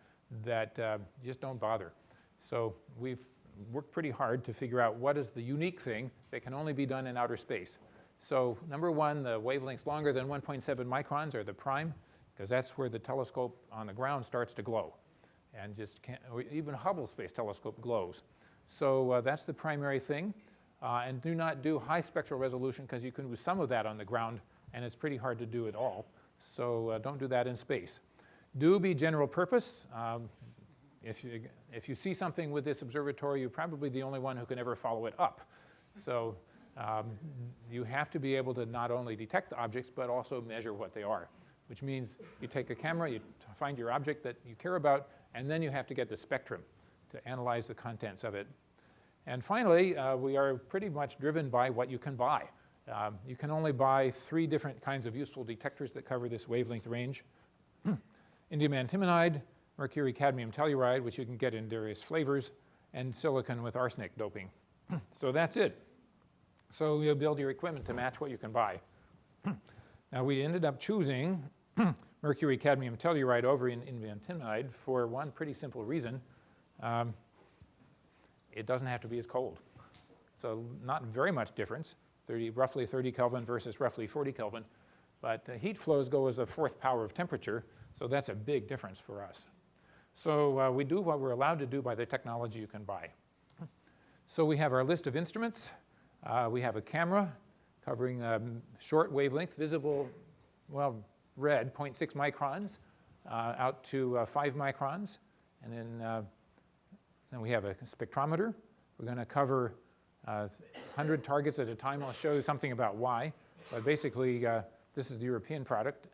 Speaker 3: that just don't bother. So we've worked pretty hard to figure out what is the unique thing that can only be done in outer space. So number one, the wavelengths longer than 1.7 microns are the prime, because that's where the telescope on the ground starts to glow. And just can't, even Hubble Space Telescope glows. So that's the primary thing. And do not do high spectral resolution, because you can do some of that on the ground, and it's pretty hard to do it all. So don't do that in space. Do be general purpose. If you see something with this observatory, you're probably the only one who can ever follow it up. So you have to be able to not only detect objects, but also measure what they are, which means you take a camera, you find your object that you care about, and then you have to get the spectrum to analyze the contents of it. And finally, we are pretty much driven by what you can buy. You can only buy 3 different kinds of useful detectors that cover this wavelength range. Indium antimonide, mercury cadmium telluride, which you can get in various flavors, and silicon with arsenic doping. So that's it. So you build your equipment to match what you can buy. Now we ended up choosing mercury cadmium telluride over indium antimonide for one pretty simple reason. It doesn't have to be as cold. So not very much difference, roughly 30 Kelvin versus roughly 40 Kelvin. But heat flows go as a 4th power of temperature, so that's a big difference for us. So we do what we're allowed to do by the technology you can buy. So we have our list of instruments. We have a camera covering short wavelength, visible, well, red, 0.6 microns, out to 5 microns. And then we have a spectrometer. We're going to cover 100 targets at a time. I'll show you something about why. But basically, this is the European product.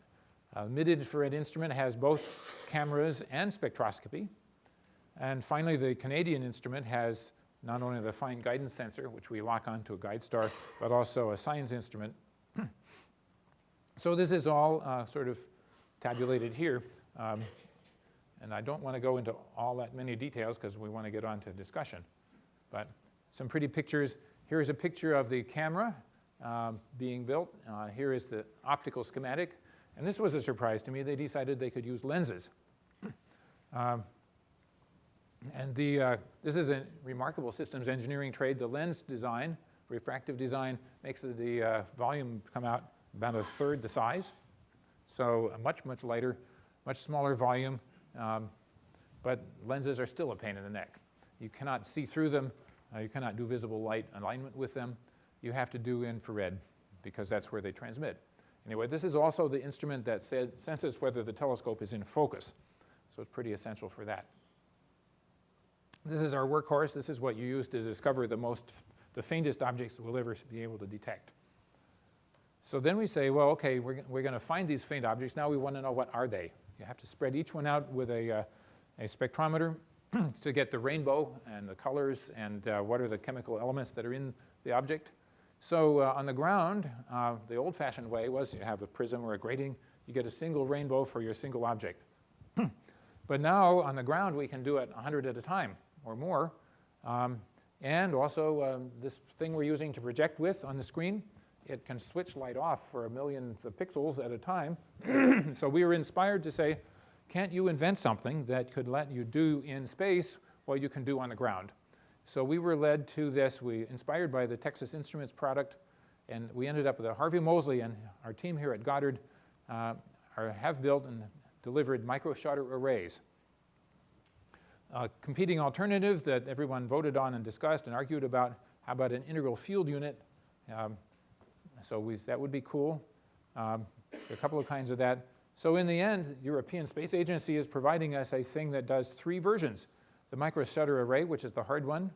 Speaker 3: Mid-infrared instrument has both cameras and spectroscopy. And finally, the Canadian instrument has not only the fine guidance sensor, which we lock onto a guide star, but also a science instrument. So this is all sort of tabulated here. And I don't want to go into all that many details because we want to get on to discussion. But some pretty pictures. Here's a picture of the camera being built. Here is the optical schematic. And this was a surprise to me. They decided they could use lenses. This is a remarkable systems engineering trade. The lens design, refractive design, makes the volume come out about 1/3 the size. So a much, much lighter, much smaller volume. But lenses are still a pain in the neck. You cannot see through them. You cannot do visible light alignment with them. You have to do infrared because that's where they transmit. Anyway, this is also the instrument that senses whether the telescope is in focus. So it's pretty essential for that. This is our workhorse. This is what you use to discover the faintest objects we'll ever be able to detect. So then we say, well, okay, we're going to find these faint objects. Now we want to know what are they. You have to spread each one out with a spectrometer to get the rainbow and the colors and what are the chemical elements that are in the object. So on the ground, the old-fashioned way was you have a prism or a grating. You get a single rainbow for your single object. But now on the ground, we can do it 100 at a time or more. And also, this thing we're using to project with on the screen, it can switch light off for millions of pixels at a time. So we were inspired to say, can't you invent something that could let you do in space what you can do on the ground? So we were led to this. We inspired by the Texas Instruments product, and we ended up with Harvey Moseley and our team here at Goddard have built and delivered micro-shutter arrays. Competing alternative that everyone voted on and discussed and argued about, how about an integral field unit? That would be cool. There are a couple of kinds of that. So in the end, European Space Agency is providing us a thing that does 3 versions. The micro-shutter array, which is the hard one,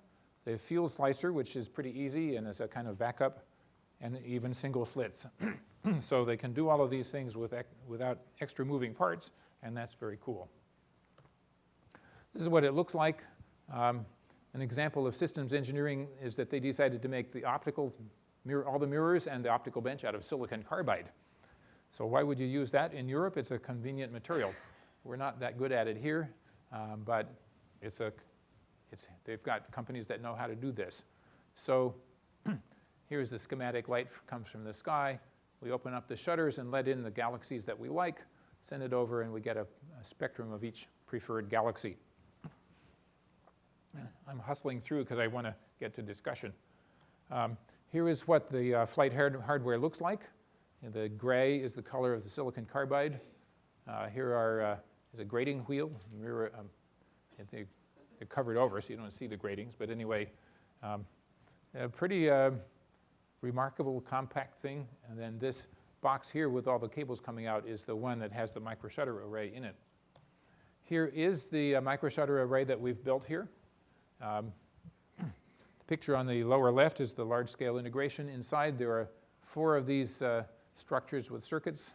Speaker 3: the field slicer, which is pretty easy and is a kind of backup, and even single slits. So they can do all of these things without extra moving parts, and that's very cool. This is what it looks like. An example of systems engineering is that they decided to make the optical all the mirrors and the optical bench out of silicon carbide. So why would you use that? In Europe, it's a convenient material. We're not that good at it here, but they've got companies that know how to do this. So here's the schematic. Light comes from the sky. We open up the shutters and let in the galaxies that we like, send it over, and we get a spectrum of each preferred galaxy. I'm hustling through because I want to get to discussion. Here is what the flight hardware looks like. The gray is the color of the silicon carbide. Here is a grating wheel. Mirror, they're covered over, so you don't see the gratings. But anyway, a pretty remarkable compact thing. And then this box here with all the cables coming out is the one that has the micro-shutter array in it. Here is the micro-shutter array that we've built here. The picture on the lower left is the large-scale integration. Inside there are 4 of these structures with circuits.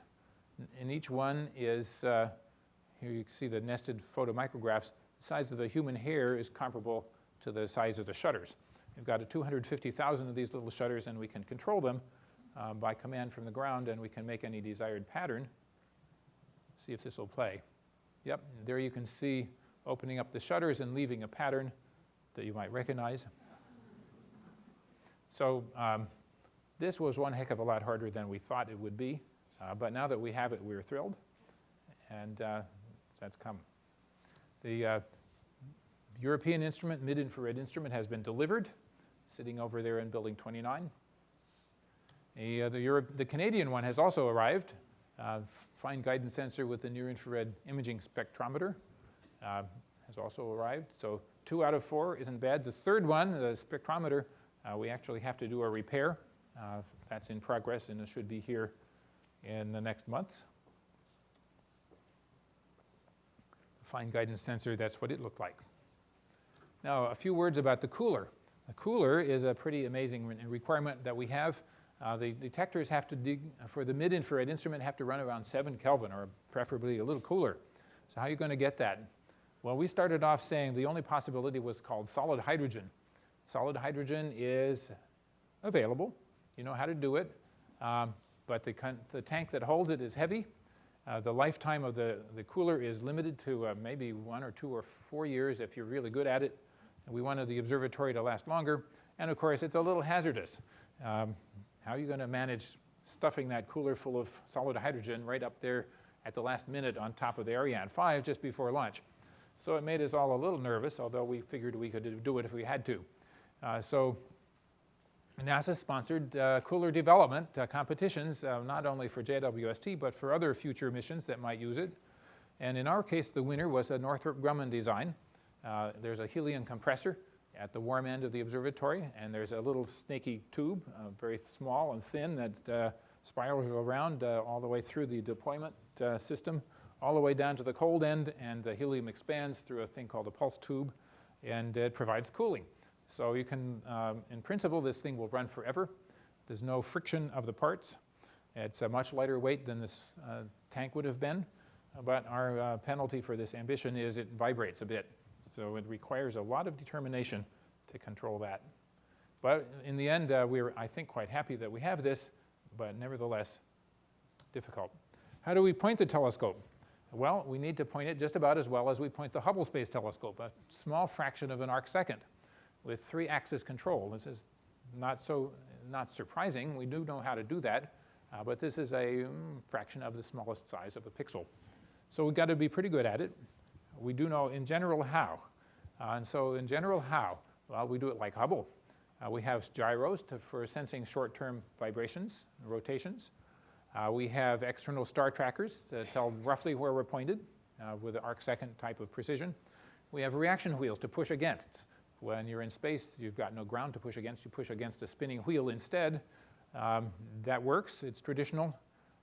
Speaker 3: And each one is, here you can see the nested photomicrographs. The size of the human hair is comparable to the size of the shutters. We've got 250,000 of these little shutters, and we can control them by command from the ground, and we can make any desired pattern. See if this will play. Yep, there you can see opening up the shutters and leaving a pattern that you might recognize. So this was one heck of a lot harder than we thought it would be, but now that we have it, we're thrilled, and that's come. The European instrument, mid-infrared instrument, has been delivered, sitting over there in Building 29. The Canadian one has also arrived, fine guidance sensor with the near-infrared imaging spectrometer has also arrived. So 2 out of 4 isn't bad. The third one, the spectrometer, we actually have to do a repair. That's in progress, and it should be here in the next months. The fine guidance sensor, that's what it looked like. Now, a few words about the cooler. The cooler is a pretty amazing requirement that we have. The detectors have to, for the mid-infrared instrument, have to run around 7 Kelvin, or preferably a little cooler. So how are you going to get that? Well, we started off saying the only possibility was called solid hydrogen. Solid hydrogen is available. You know how to do it. But the tank that holds it is heavy. The lifetime of the cooler is limited to maybe 1 or 2 or 4 years if you're really good at it. And we wanted the observatory to last longer. And of course, it's a little hazardous. How are you going to manage stuffing that cooler full of solid hydrogen right up there at the last minute on top of the Ariane 5 just before launch? So it made us all a little nervous, although we figured we could do it if we had to. So NASA sponsored cooler development competitions, not only for JWST, but for other future missions that might use it. And in our case, the winner was a Northrop Grumman design. There's a helium compressor at the warm end of the observatory, and there's a little snaky tube, very small and thin, that spirals around all the way through the deployment system, all the way down to the cold end, and the helium expands through a thing called a pulse tube, and it provides cooling. So you can, in principle, this thing will run forever. There's no friction of the parts. It's a much lighter weight than this tank would have been, but our penalty for this ambition is it vibrates a bit. So it requires a lot of determination to control that. But in the end, we're, I think, quite happy that we have this, but nevertheless difficult. How do we point the telescope? Well, we need to point it just about as well as we point the Hubble Space Telescope, a small fraction of an arc-second with 3-axis control. This is not surprising. We do know how to do that, but this is a fraction of the smallest size of a pixel. So we've got to be pretty good at it. We do know in general how. And so in general how? Well, we do it like Hubble. We have gyros for sensing short-term vibrations, rotations. We have external star trackers to tell roughly where we're pointed with an arc-second type of precision. We have reaction wheels to push against. When you're in space, you've got no ground to push against. You push against a spinning wheel instead. That works. It's traditional.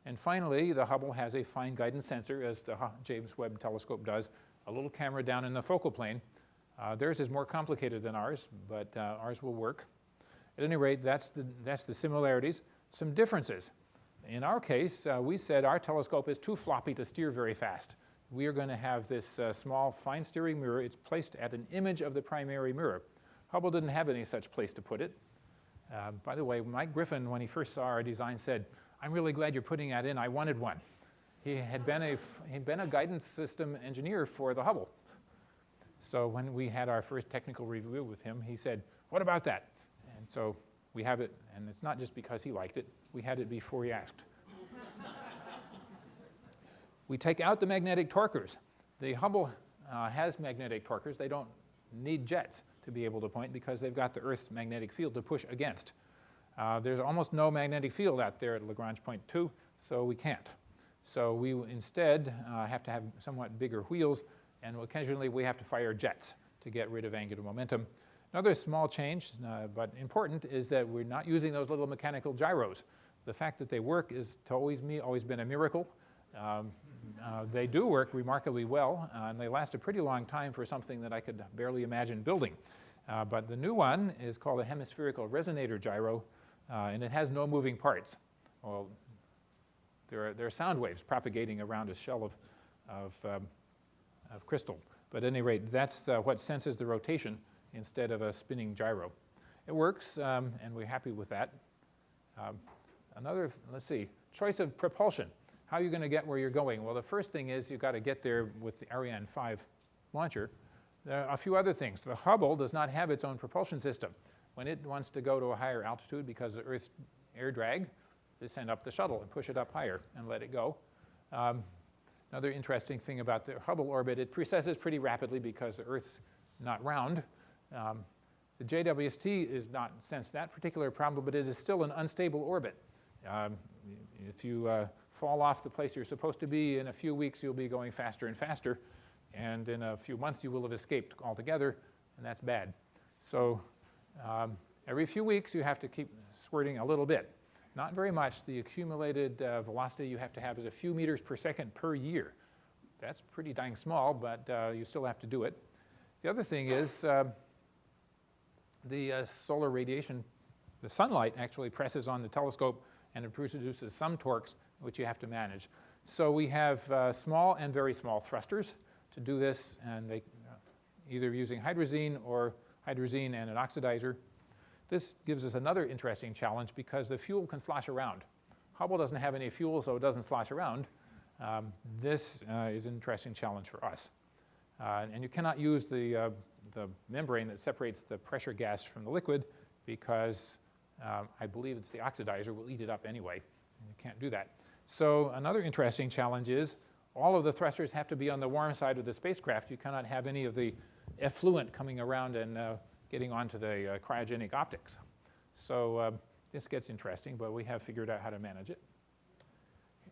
Speaker 3: And finally, the Hubble has a fine guidance sensor, as the James Webb Telescope does, a little camera down in the focal plane. Theirs is more complicated than ours, but ours will work. At any rate, that's the similarities. Some differences. In our case, we said our telescope is too floppy to steer very fast. We are going to have this small, fine steering mirror. It's placed at an image of the primary mirror. Hubble didn't have any such place to put it. By the way, Mike Griffin, when he first saw our design, said, "I'm really glad you're putting that in. I wanted one." He had been a guidance system engineer for the Hubble. So when we had our first technical review with him, he said, "What about that?" And so we have it, and it's not just because he liked it. We had it before he asked. We take out the magnetic torquers. The Hubble has magnetic torquers. They don't need jets to be able to point because they've got the Earth's magnetic field to push against. There's almost no magnetic field out there at Lagrange point 2, so we can't. So we instead have to have somewhat bigger wheels, and occasionally we have to fire jets to get rid of angular momentum. Another small change, but important, is that we're not using those little mechanical gyros. The fact that they work is to always been a miracle. They do work remarkably well, and they last a pretty long time for something that I could barely imagine building. But the new one is called a hemispherical resonator gyro, and it has no moving parts. Well, there are sound waves propagating around a shell of crystal. But at any rate, that's what senses the rotation instead of a spinning gyro. It works, and we're happy with that. Let's see, choice of propulsion. How are you going to get where you're going? Well, the first thing is you've got to get there with the Ariane 5 launcher. There are a few other things. The Hubble does not have its own propulsion system. When it wants to go to a higher altitude because of Earth's air drag, they send up the shuttle and push it up higher and let it go. Another interesting thing about the Hubble orbit, it precesses pretty rapidly because the Earth's not round. The JWST is not sensed that particular problem, but it is still an unstable orbit. If you fall off the place you're supposed to be, in a few weeks you'll be going faster and faster, and in a few months you will have escaped altogether, and that's bad. So every few weeks you have to keep squirting a little bit. Not very much. The accumulated velocity you have to have is a few meters per second per year. That's pretty dang small, but you still have to do it. The other thing is the solar radiation, the sunlight actually presses on the telescope and it produces some torques which you have to manage. So we have small and very small thrusters to do this, and they either using hydrazine or hydrazine and an oxidizer. This gives us another interesting challenge because the fuel can slosh around. Hubble doesn't have any fuel, so it doesn't slosh around. This is an interesting challenge for us. And you cannot use the membrane that separates the pressure gas from the liquid because I believe it's the oxidizer will eat it up anyway, and you can't do that. So another interesting challenge is all of the thrusters have to be on the warm side of the spacecraft. You cannot have any of the effluent coming around and getting onto the cryogenic optics. So this gets interesting, but we have figured out how to manage it.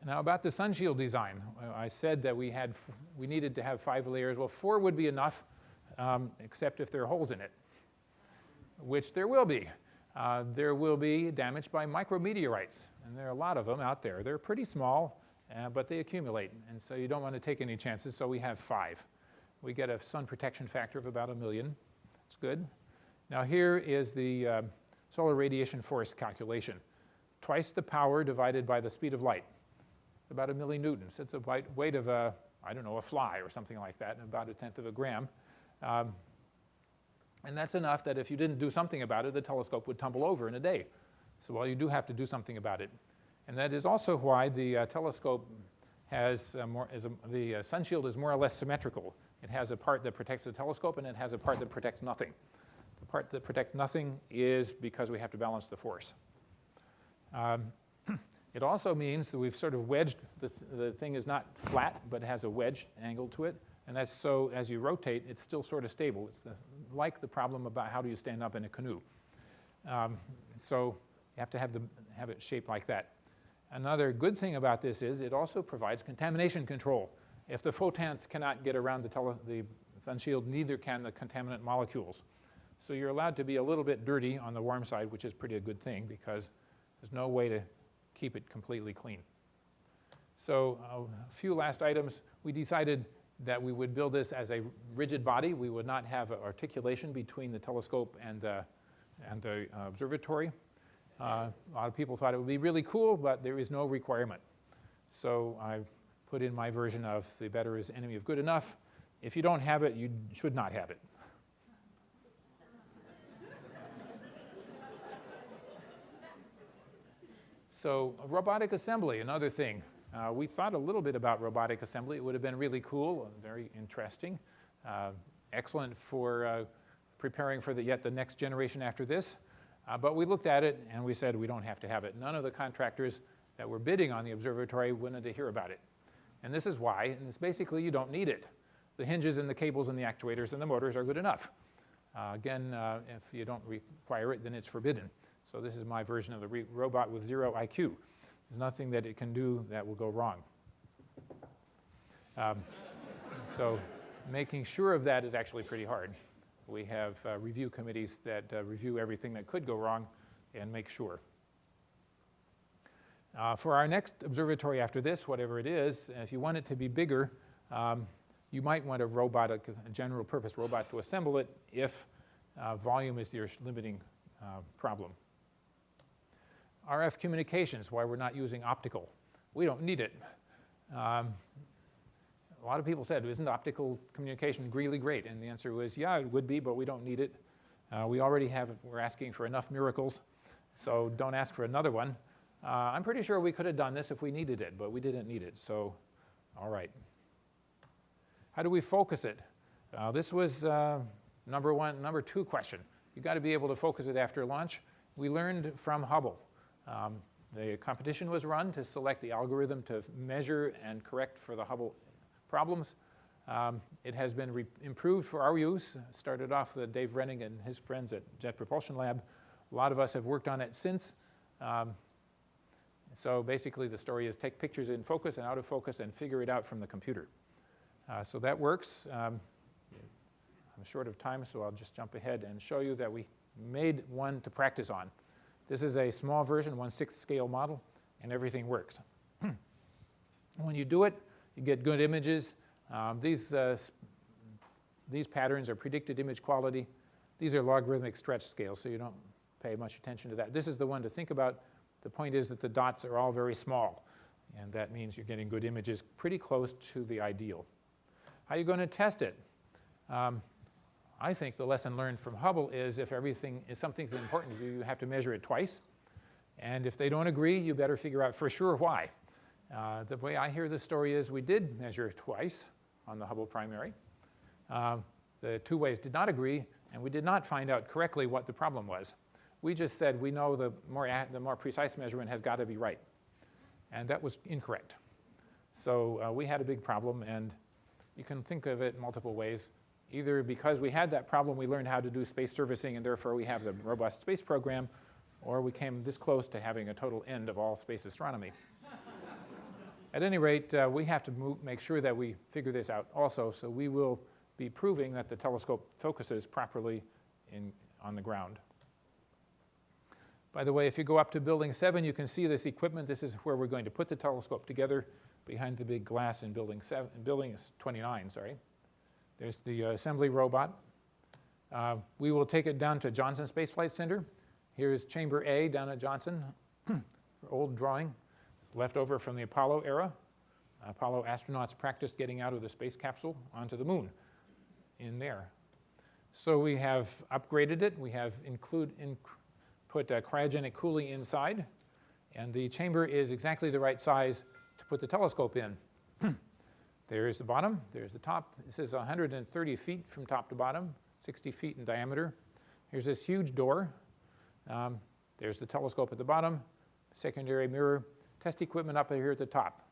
Speaker 3: Now about the sunshield design, I said that we needed to have 5 layers. Well, 4 would be enough, except if there are holes in it, which there will be. There will be damage by micrometeorites, and there are a lot of them out there. They're pretty small, but they accumulate, and so you don't want to take any chances, so we have 5. We get a sun protection factor of about 1 million. It's good. Now here is the solar radiation force calculation. twice the power divided by the speed of light, about 1 millinewtons. It's a weight of a, I don't know, a fly or something like that, about 1/10 of a gram. And that's enough that if you didn't do something about it, the telescope would tumble over in a day. So, well, you do have to do something about it. And that is also why the telescope has the sun shield is more or less symmetrical. It has a part that protects the telescope, and it has a part that protects nothing. The part that protects nothing is because we have to balance the force. It also means that we've sort of wedged, the thing is not flat, but has a wedge angle to it. And that's so as you rotate, it's still sort of stable. It's like the problem about how do you stand up in a canoe. So you have to have it shaped like that. Another good thing about this is it also provides contamination control. If the photons cannot get around the sun shield, neither can the contaminant molecules. So you're allowed to be a little bit dirty on the warm side, which is pretty a good thing because there's no way to keep it completely clean. So a few last items. We decided that we would build this as a rigid body. We would not have articulation between the telescope and the observatory. A lot of people thought it would be really cool, but there is no requirement. So I put in my version of the better is enemy of good enough. If you don't have it, you should not have it. So robotic assembly, another thing. We thought a little bit about robotic assembly. It would have been really cool and very interesting. Excellent for preparing for yet the next generation after this. But we looked at it and we said we don't have to have it. None of the contractors that were bidding on the observatory wanted to hear about it. And this is why, and it's basically you don't need it. The hinges and the cables and the actuators and the motors are good enough. Again, if you don't require it, then it's forbidden. So this is my version of the robot with 0 IQ. There's nothing that it can do that will go wrong. So making sure of that is actually pretty hard. We have review committees that review everything that could go wrong and make sure. For our next observatory after this, whatever it is, if you want it to be bigger, you might want a general purpose robot to assemble it if volume is your limiting problem. RF communications, why we're not using optical. We don't need it. A lot of people said, isn't optical communication really great? And the answer was, yeah, it would be, but we don't need it. We already have, we're asking for enough miracles, so don't ask for another one. I'm pretty sure we could have done this if we needed it, but we didn't need it, so all right. How do we focus it? This was number two question. You've got to be able to focus it after launch. We learned from Hubble. The competition was run to select the algorithm to measure and correct for the Hubble problems. It has been improved for our use. It started off with Dave Renning and his friends at Jet Propulsion Lab. A lot of us have worked on it since. So basically the story is take pictures in focus and out of focus and figure it out from the computer. So that works. I'm short of time, so I'll just jump ahead and show you that we made one to practice on. This is a small version, 1/6 scale model, and everything works. When you do it, you get good images. These patterns are predicted image quality. These are logarithmic stretch scales, so you don't pay much attention to that. This is the one to think about. The point is that the dots are all very small, and that means you're getting good images pretty close to the ideal. How are you going to test it? I think the lesson learned from Hubble is if something's important to you, you have to measure it twice. And if they don't agree, you better figure out for sure why. The way I hear the story is we did measure twice on the Hubble primary. The two ways did not agree, and we did not find out correctly what the problem was. We just said we know the more precise measurement has got to be right. And that was incorrect. So we had a big problem, and you can think of it multiple ways. Either because we had that problem, we learned how to do space servicing, and therefore we have the robust space program, or we came this close to having a total end of all space astronomy. At any rate, we have to make sure that we figure this out also, so we will be proving that the telescope focuses properly on the ground. By the way, if you go up to Building 7, you can see this equipment. This is where we're going to put the telescope together behind the big glass in Building 29, sorry. There's the assembly robot. We will take it down to Johnson Space Flight Center. Here's Chamber A down at Johnson. old drawing left over from the Apollo era. Apollo astronauts practiced getting out of the space capsule onto the moon in there. So we have upgraded it. We have put cryogenic cooling inside, and the chamber is exactly the right size to put the telescope in. There's the bottom, there's the top. This is 130 feet from top to bottom, 60 feet in diameter. Here's this huge door. There's the telescope at the bottom, secondary mirror, test equipment up here at the top.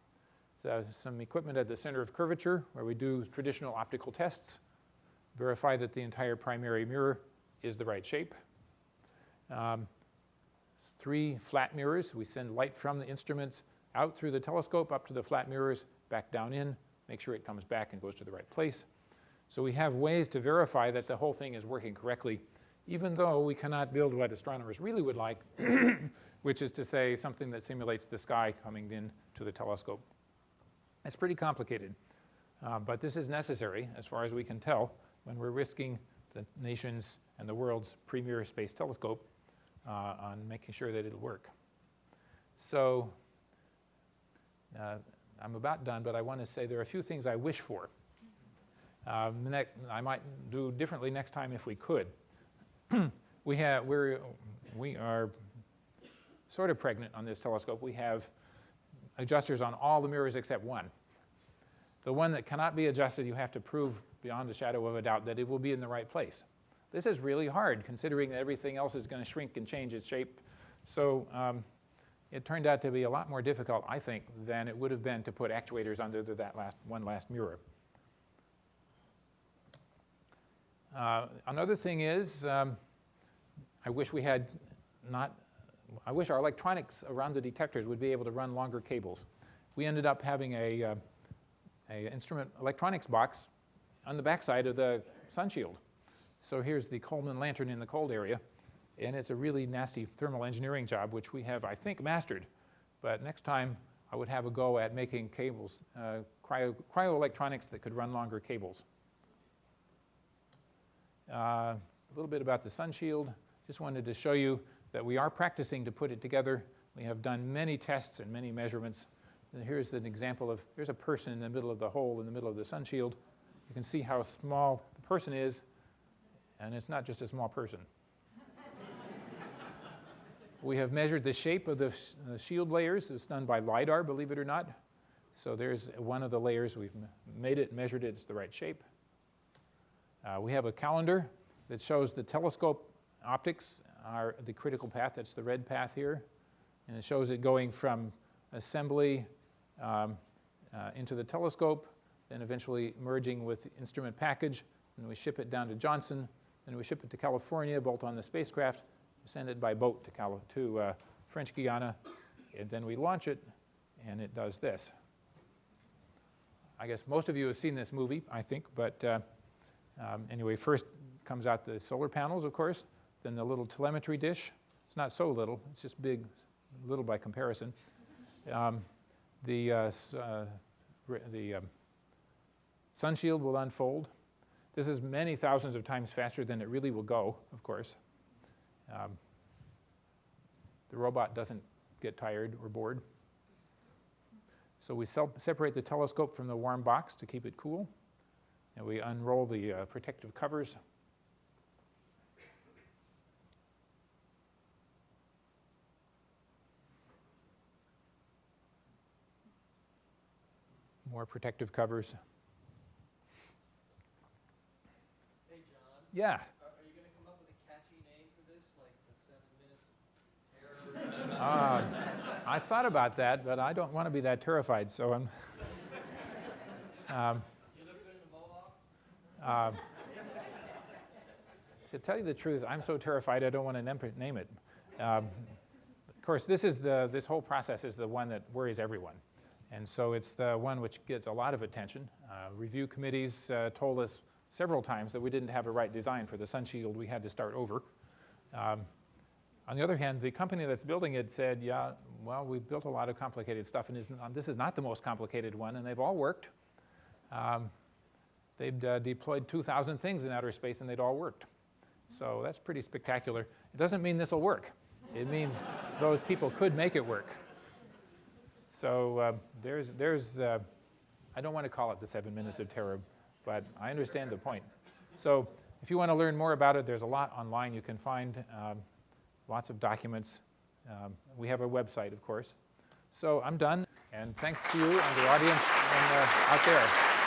Speaker 3: So some equipment at the center of curvature where we do traditional optical tests, verify that the entire primary mirror is the right shape. 3 flat mirrors. We send light from the instruments out through the telescope up to the flat mirrors, back down in, make sure it comes back and goes to the right place. So we have ways to verify that the whole thing is working correctly, even though we cannot build what astronomers really would like, which is to say something that simulates the sky coming in to the telescope. It's pretty complicated, but this is necessary, as far as we can tell, when we're risking the nation's and the world's premier space telescope on making sure that it'll work. So I'm about done, but I want to say there are a few things I wish for. I might do differently next time if we could. We are sort of pregnant on this telescope. We have adjusters on all the mirrors except one. The one that cannot be adjusted, you have to prove beyond a shadow of a doubt that it will be in the right place. This is really hard, considering that everything else is going to shrink and change its shape. So it turned out to be a lot more difficult, I think, than it would have been to put actuators under that last mirror. Another thing is, I wish our electronics around the detectors would be able to run longer cables. We ended up having a instrument electronics box on the backside of the sun shield. So here's the Coleman lantern in the cold area, and it's a really nasty thermal engineering job, which we have, I think, mastered. But next time, I would have a go at making cables, cryoelectronics that could run longer cables. A little bit about the sun shield. Just wanted to show you that we are practicing to put it together. We have done many tests and many measurements. And here's an example of, there's a person in the middle of the hole in the middle of the sun shield. You can see how small the person is, and it's not just a small person. We have measured the shape of the shield layers. It's done by LiDAR, believe it or not. So there's one of the layers. We've made it, measured it, it's the right shape. We have a calendar that shows the telescope optics are the critical path. That's the red path here. And it shows it going from assembly into the telescope, then eventually merging with instrument package. And we ship it down to Johnson. Then we ship it to California, bolt on the spacecraft, send it by boat to French Guiana. And then we launch it, and it does this. I guess most of you have seen this movie, I think. But anyway, first comes out the solar panels, of course, then the little telemetry dish. It's not so little. It's just big, little by comparison. The sun shield will unfold. This is many thousands of times faster than it really will go, of course. The robot doesn't get tired or bored. So we separate the telescope from the warm box to keep it cool. And we unroll the protective covers. More protective covers.
Speaker 4: Hey, John.
Speaker 3: Yeah.
Speaker 4: Are you going to come up with a catchy name for this, like the 7 minutes of terror?
Speaker 3: I thought about that, but I don't want to be that terrified, so I'm.
Speaker 4: You look good in the mohawk.
Speaker 3: To tell you the truth, I'm so terrified I don't want to name it. Of course, this whole process is the one that worries everyone. And so it's the one which gets a lot of attention. Review committees told us several times that we didn't have a right design for the sun shield. We had to start over. On the other hand, the company that's building it said, yeah, well, we've built a lot of complicated stuff, and this is not the most complicated one, and they've all worked. They'd deployed 2,000 things in outer space, and they'd all worked. So that's pretty spectacular. It doesn't mean this will work. It means those people could make it work. So I don't want to call it the 7 minutes of terror, but I understand the point. So if you want to learn more about it, there's a lot online. You can find lots of documents. We have a website, of course. So I'm done, and thanks to you and the audience out there.